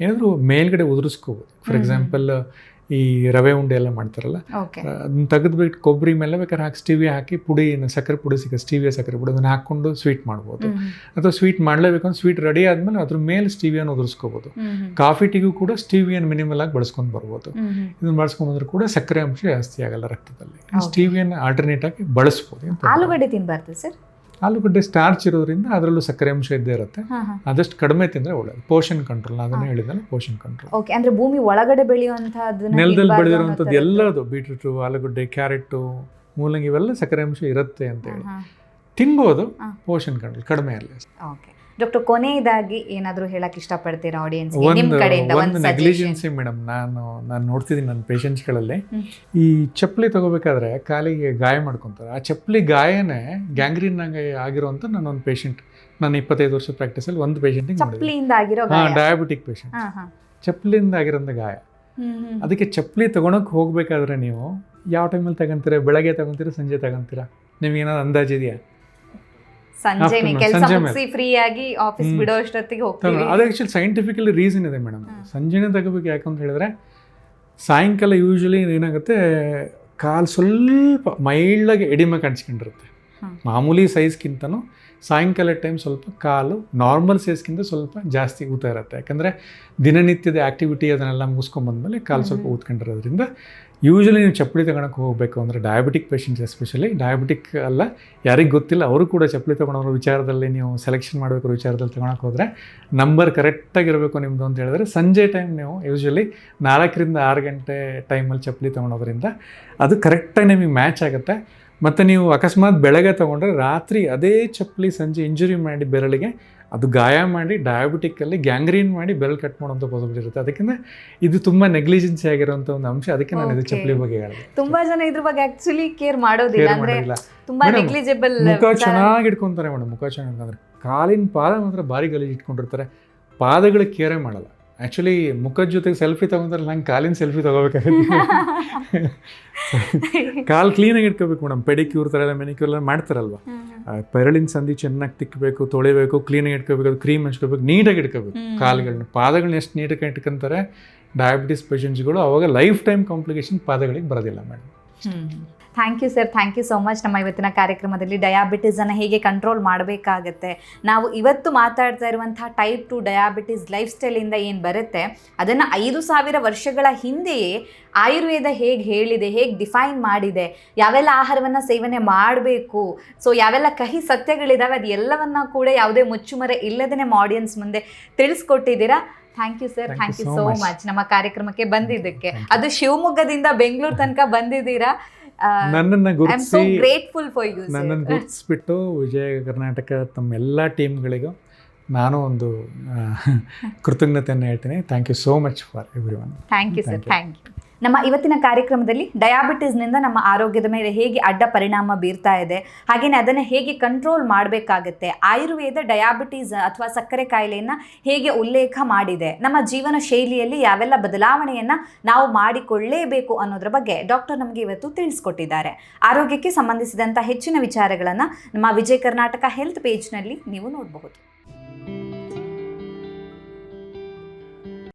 ಏನಾದರೂ ಮೇಲ್ಗಡೆ ಉದುರಿಸ್ಕೋಬೋದು. ಫಾರ್ ಎಕ್ಸಾಂಪಲ್ ಈ ರವೆ ಉಂಡೆ ಎಲ್ಲ ಮಾಡ್ತಾರಲ್ಲ, ಅದನ್ನ ತೆಗೆದ್ಬಿಟ್ಟು ಕೊಬ್ಬರಿ ಮೇಲೆ ಬೇಕಾದ್ರೆ ಹಾಕಿ ಸ್ಟೀವಿಯಾ ಹಾಕಿ ಪುಡಿ, ಸಕ್ಕರೆ ಪುಡಿ ಸಿಗುತ್ತೆ, ಸ್ಟೀವಿಯಾ ಸಕ್ಕರೆ ಪುಡಿ, ಅದನ್ನು ಹಾಕ್ಕೊಂಡು ಸ್ವೀಟ್ ಮಾಡ್ಬೋದು. ಅಥವಾ ಸ್ವೀಟ್ ಮಾಡಲೇಬೇಕು ಅಂದ್ರೆ ಸ್ವೀಟ್ ರೆಡಿ ಆದಮೇಲೆ ಅದ್ರ ಮೇಲೆ ಸ್ಟೀವಿಯಾನ ಉದುರಿಸ್ಕೋಬೋದು. ಕಾಫಿ ಟೀಗೂ ಕೂಡ ಸ್ಟೀವಿಯನ್ ಮಿನಿಮಲ್ ಆಗಿ ಬಳಸ್ಕೊಂಡು ಬರ್ಬೋದು. ಇದನ್ನು ಬಳಸ್ಕೊಂಡ್ಬಂದ್ರೆ ಕೂಡ ಸಕ್ಕರೆ ಅಂಶ ಜಾಸ್ತಿ ಆಗಲ್ಲ ರಕ್ತದಲ್ಲಿ. ಸ್ಟೀವಿಯನ್ ಆಲ್ಟರ್ನೇಟ್ ಆಗಿ ಬಳಸ್ಬೋದು. ಆಲೂಗಡ್ಡೆ ತಿನ್ನಬಾರ್ದು ಸರ್? ಆಲೂಗಡ್ಡೆ ಸ್ಟಾರ್ಚ್ ಇರೋದ್ರಿಂದ ಅದರಲ್ಲೂ ಸಕ್ಕರೆ ಅಂಶ ಇದ್ದೇ ಇರುತ್ತೆ. ಆದಷ್ಟು ಕಡಿಮೆ ತಿಂದರೆ ಒಳ್ಳೆಯದು. ಪೋಷನ್ ಕಂಟ್ರೋಲ್, ಅದನ್ನೇ ಹೇಳಿದ್ರೆ ಪೋಷನ್ ಕಂಟ್ರೋಲ್. ಓಕೆ, ಅಂದ್ರೆ ಭೂಮಿ ಒಳಗಡೆ ಬೆಳೆಯುವಂಥದ್ದು, ನೆಲದಲ್ಲಿ ಬೆಳೆದಿರುವಂಥದ್ದು ಎಲ್ಲದು, ಬೀಟ್ರೂಟು, ಆಲೂಗಡ್ಡೆ, ಕ್ಯಾರೆಟು, ಮೂಲಂಗಿ, ಇವೆಲ್ಲ ಸಕ್ಕರೆ ಅಂಶ ಇರುತ್ತೆ ಅಂತ ಹೇಳಿ ತಿನ್ಬೋದು. ಪೋಷನ್ ಕಂಟ್ರೋಲ್ ಕಡಿಮೆ ಅಲ್ಲ. ಓಕೆ ಡಾಕ್ಟರ್, ಕೊನೆಯದಾಗಿ ಏನಾದರೂ ಹೇಳಕ್ಕೆ ಇಷ್ಟಪಡ್ತೀರಾ ಆಡಿಯನ್ಸ್? ಒಂದು ನೆಗ್ಲಿಜೆನ್ಸಿ ಮೇಡಮ್, ನಾನು ನೋಡ್ತಿದ್ದೀನಿ ನನ್ನ ಪೇಷಂಟ್ಸ್ಗಳಲ್ಲಿ, ಈ ಚಪ್ಪಲಿ ತಗೋಬೇಕಾದ್ರೆ ಕಾಲಿಗೆ ಗಾಯ ಮಾಡ್ಕೊತಾರೆ. ಆ ಚಪ್ಪಲಿ ಗಾಯನೇ ಗ್ಯಾಂಗ್ರೀನ್ ಆಗಿರುವಂಥ ನಾನೊಂದು ಪೇಷಂಟ್, ನಾನು 25 ವರ್ಷ ಪ್ರಾಕ್ಟೀಸಲ್ಲಿ ಒಂದು ಪೇಷಂಟಿಗೆ ಡಯಾಬಿಟಿಕ್ ಪೇಷಂಟ್, ಚಪ್ಪಲಿಯಿಂದ ಆಗಿರೋಂಥ ಗಾಯ. ಅದಕ್ಕೆ ಚಪ್ಪಲಿ ತಗೊಳಕ್ಕೆ ಹೋಗ್ಬೇಕಾದ್ರೆ ನೀವು ಯಾವ ಟೈಮಲ್ಲಿ ತಗೊಂತೀರಾ? ಬೆಳಗ್ಗೆ ತಗೊಂತೀರಾ, ಸಂಜೆ ತಗೊಂತೀರಾ? ನಿಮ್ಗೇನಾದ್ರು ಅಂದಾಜಿದೆಯಾ? ಫ್ರೀ ಆಗಿ ಆಫೀಸ್ ಬಿಡೋ ಅಷ್ಟೊತ್ತಿಗೆ ಹೋಗ್ತೀವಿ. ಅದು ಆ್ಯಕ್ಚುಲಿ ಸೈಂಟಿಫಿಕಲಿ ರೀಸನ್ ಇದೆ ಮೇಡಮ್. ಸಂಜೆನೇ ತಗೋಬೇಕು. ಯಾಕಂತ ಹೇಳಿದ್ರೆ ಸಾಯಂಕಾಲ ಯೂಶ್ವಲಿ ಏನಾಗುತ್ತೆ, ಕಾಲು ಸ್ವಲ್ಪ ಮೈಲ್ಡಾಗಿ ಎಡಿಮೆ ಕಾಣಿಸ್ಕೊಂಡಿರುತ್ತೆ. ಮಾಮೂಲಿ ಸೈಜ್ಗಿಂತನೂ ಸಾಯಂಕಾಲ ಟೈಮ್ ಸ್ವಲ್ಪ ಕಾಲು ನಾರ್ಮಲ್ ಸೈಜ್ಗಿಂತ ಸ್ವಲ್ಪ ಜಾಸ್ತಿ ಊತ ಇರುತ್ತೆ. ಯಾಕಂದರೆ ದಿನನಿತ್ಯದ ಆ್ಯಕ್ಟಿವಿಟಿ ಅದನ್ನೆಲ್ಲ ಮುಗಿಸ್ಕೊಂಬಂದಮೇಲೆ ಕಾಲು ಸ್ವಲ್ಪ ಊದ್ಕೊಂಡಿರೋದ್ರಿಂದ ಯೂಶ್ವಲಿ ನೀವು ಚಪ್ಪಲಿ ತಗೊಳಕ್ಕೆ ಹೋಗಬೇಕು ಅಂದರೆ ಡಯಾಬಿಟಿಕ್ ಪೇಷಂಟ್ಸ್, ಎಸ್ಪೆಷಲಿ ಡಯಾಬಿಟಿಕ್ ಅಲ್ಲ, ಯಾರಿಗೆ ಗೊತ್ತಿಲ್ಲ ಅವರು ಕೂಡ ಚಪ್ಪಲಿ ತೊಗೊಳೋರ ವಿಚಾರದಲ್ಲಿ ನೀವು ಸೆಲೆಕ್ಷನ್ ಮಾಡಬೇಕು ವಿಚಾರದಲ್ಲಿ ತೊಗೊಳಕ್ಕೆ ಹೋದರೆ ನಂಬರ್ ಕರೆಕ್ಟಾಗಿರಬೇಕು ನಿಮ್ಮದು ಅಂತ ಹೇಳಿದ್ರೆ ಸಂಜೆ ಟೈಮ್ ನೀವು ಯೂಶ್ವಲಿ 4ರಿಂದ 6 ಗಂಟೆ ಟೈಮಲ್ಲಿ ಚಪ್ಪಲಿ ತೊಗೊಳೋದ್ರಿಂದ ಅದು ಕರೆಕ್ಟಾಗಿ ನಿಮಗೆ ಮ್ಯಾಚ್ ಆಗುತ್ತೆ. ಮತ್ತು ನೀವು ಅಕಸ್ಮಾತ್ ಬೆಳಗ್ಗೆ ತೊಗೊಂಡ್ರೆ ರಾತ್ರಿ ಅದೇ ಚಪ್ಪಲಿ ಸಂಜೆ ಇಂಜುರಿ ಮಾಡಿ ಬೆರಳಿಗೆ ಅದು ಗಾಯ ಮಾಡಿ ಡಯಾಬಿಟಿಕ್ಕಲ್ಲಿ ಗ್ಯಾಂಗ್ರೀನ್ ಮಾಡಿ ಬೆರಳು ಕಟ್ ಮಾಡೋಂಥ ಪಾಸಿಬಿಲಿಟಿ ಇರುತ್ತೆ. ಅದಕ್ಕಿಂತ ಇದು ತುಂಬ ನೆಗ್ಲಿಜೆನ್ಸಿ ಆಗಿರೋಂಥ ಒಂದು ಅಂಶ. ಅದಕ್ಕೆ ನಾನು ಇದು ಚಪ್ಪಲಿ ಬಗ್ಗೆ ಹೇಳಿದೆ. ತುಂಬ ಜನ ಇದ್ರ ಬಗ್ಗೆ ಆ್ಯಕ್ಚುಲಿ ಕೇರ್ ಮಾಡೋದಿಲ್ಲ, ಅಂದರೆ ತುಂಬ ನೆಗ್ಲಿಜಿಬಲ್. ಮುಖ ಚೆನ್ನಾಗಿ ಇಟ್ಕೊತಾರೆ ಮೇಡಮ್, ಮುಖ ಚೆನ್ನಾಗಿ ಇಟ್ಕೊಂಡ್ರೆ ಕಾಲಿನ ಪಾದ ಮಾತ್ರ ಭಾರಿ ಗಲೀಜು ಇಟ್ಕೊಂಡಿರ್ತಾರೆ, ಪಾದಗಳಿಗೆ ಕೇರೇ ಮಾಡಲ್ಲ. ಆ್ಯಕ್ಚುಲಿ ಮುಖದ ಜೊತೆಗೆ ಸೆಲ್ಫಿ ತೊಗೊಂತಾರೆ, ನಂಗೆ ಕಾಲಿನ ಸೆಲ್ಫಿ ತೊಗೋಬೇಕಾಗುತ್ತೆ. ಕಾಲು ಕ್ಲೀನಾಗಿ ಇಟ್ಕೋಬೇಕು ಮೇಡಮ್. ಪೆಡಿಕ್ಯೂರ್ ಥರ ಎಲ್ಲ ಮೆನಿಕ್ಯೂರ್ ಎಲ್ಲ ಮಾಡ್ತಾರಲ್ವ, ಬೆರಳಿನ ಸಂಧಿ ಚೆನ್ನಾಗಿ ತಿಕ್ಕಬೇಕು, ತೊಳಿಬೇಕು, ಕ್ಲೀನಾಗಿ ಇಟ್ಕೋಬೇಕು, ಅದು ಕ್ರೀಮ್ ಹಚ್ಕೋಬೇಕು, ನೀಟಾಗಿ ಇಟ್ಕೋಬೇಕು ಕಾಲುಗಳನ್ನ. ಪಾದಗಳನ್ನ ಎಷ್ಟು ನೀಟಾಗಿ ಇಟ್ಕೊಂತಾರೆ ಡಯಾಬಿಟಿಸ್ ಪೇಷಂಟ್ಸ್ಗಳು, ಅವಾಗ ಲೈಫ್ ಟೈಮ್ ಕಾಂಪ್ಲಿಕೇಶನ್ ಪಾದಗಳಿಗೆ ಬರೋದಿಲ್ಲ madam. Thank you sir, thank you so much. ನಮ್ಮ ಇವತ್ತಿನ ಕಾರ್ಯಕ್ರಮದಲ್ಲಿ ಡಯಾಬಿಟಿಸನ್ನು ಹೇಗೆ ಕಂಟ್ರೋಲ್ ಮಾಡಬೇಕಾಗತ್ತೆ, ನಾವು ಇವತ್ತು ಮಾತಾಡ್ತಾ ಇರುವಂಥ ಟೈಪ್ 2 ಡಯಾಬಿಟಿಸ್ ಲೈಫ್ ಸ್ಟೈಲಿಂದ ಏನು ಬರುತ್ತೆ ಅದನ್ನು 5000 ವರ್ಷಗಳ ಹಿಂದೆಯೇ ಆಯುರ್ವೇದ ಹೇಗೆ ಹೇಳಿದೆ, ಹೇಗೆ ಡಿಫೈನ್ ಮಾಡಿದೆ, ಯಾವೆಲ್ಲ ಆಹಾರವನ್ನು ಸೇವನೆ ಮಾಡಬೇಕು, ಸೊ ಯಾವೆಲ್ಲ ಕಹಿ ಸತ್ಯಗಳಿದ್ದಾವೆ, ಅದು ಎಲ್ಲವನ್ನ ಕೂಡ ಯಾವುದೇ ಮುಚ್ಚುಮರೆ ಇಲ್ಲದೇ ನಮ್ಮ ಆಡಿಯನ್ಸ್ ಮುಂದೆ ತಿಳಿಸ್ಕೊಟ್ಟಿದ್ದೀರಾ. Thank you sir, thank you so much ನಮ್ಮ ಕಾರ್ಯಕ್ರಮಕ್ಕೆ ಬಂದಿದ್ದಕ್ಕೆ. ಅದು ಶಿವಮೊಗ್ಗದಿಂದ ಬೆಂಗಳೂರು ತನಕ ಬಂದಿದ್ದೀರಾ. ನನ್ನನ್ನು ಗುರುತಿಸ್ಬಿಟ್ಟು ವಿಜಯ ಕರ್ನಾಟಕ ತಮ್ಮ ಎಲ್ಲ ಟೀಮ್ಗಳಿಗೂ ನಾನು ಒಂದು ಕೃತಜ್ಞತೆಯನ್ನು ಹೇಳ್ತೀನಿ. Thank you so much for everyone. Thank you sir, thank you. ನಮ್ಮ ಇವತ್ತಿನ ಕಾರ್ಯಕ್ರಮದಲ್ಲಿ ಡಯಾಬಿಟಿಸ್ನಿಂದ ನಮ್ಮ ಆರೋಗ್ಯದ ಮೇಲೆ ಹೇಗೆ ಅಡ್ಡ ಪರಿಣಾಮ ಬೀರ್ತಾ ಇದೆ, ಹಾಗೆಯೇ ಅದನ್ನು ಹೇಗೆ ಕಂಟ್ರೋಲ್ ಮಾಡಬೇಕಾಗತ್ತೆ, ಆಯುರ್ವೇದ ಡಯಾಬಿಟೀಸ್ ಅಥವಾ ಸಕ್ಕರೆ ಕಾಯಿಲೆಯನ್ನು ಹೇಗೆ ಉಲ್ಲೇಖ ಮಾಡಿದೆ, ನಮ್ಮ ಜೀವನ ಶೈಲಿಯಲ್ಲಿ ಯಾವೆಲ್ಲ ಬದಲಾವಣೆಯನ್ನು ನಾವು ಮಾಡಿಕೊಳ್ಳಲೇಬೇಕು ಅನ್ನೋದ್ರ ಬಗ್ಗೆ ಡಾಕ್ಟರ್ ನಮಗೆ ಇವತ್ತು ತಿಳಿಸ್ಕೊಟ್ಟಿದ್ದಾರೆ. ಆರೋಗ್ಯಕ್ಕೆ ಸಂಬಂಧಿಸಿದಂಥ ಹೆಚ್ಚಿನ ವಿಚಾರಗಳನ್ನು ನಮ್ಮ ವಿಜಯ ಕರ್ನಾಟಕ ಹೆಲ್ತ್ ಪೇಜ್ನಲ್ಲಿ ನೀವು ನೋಡಬಹುದು.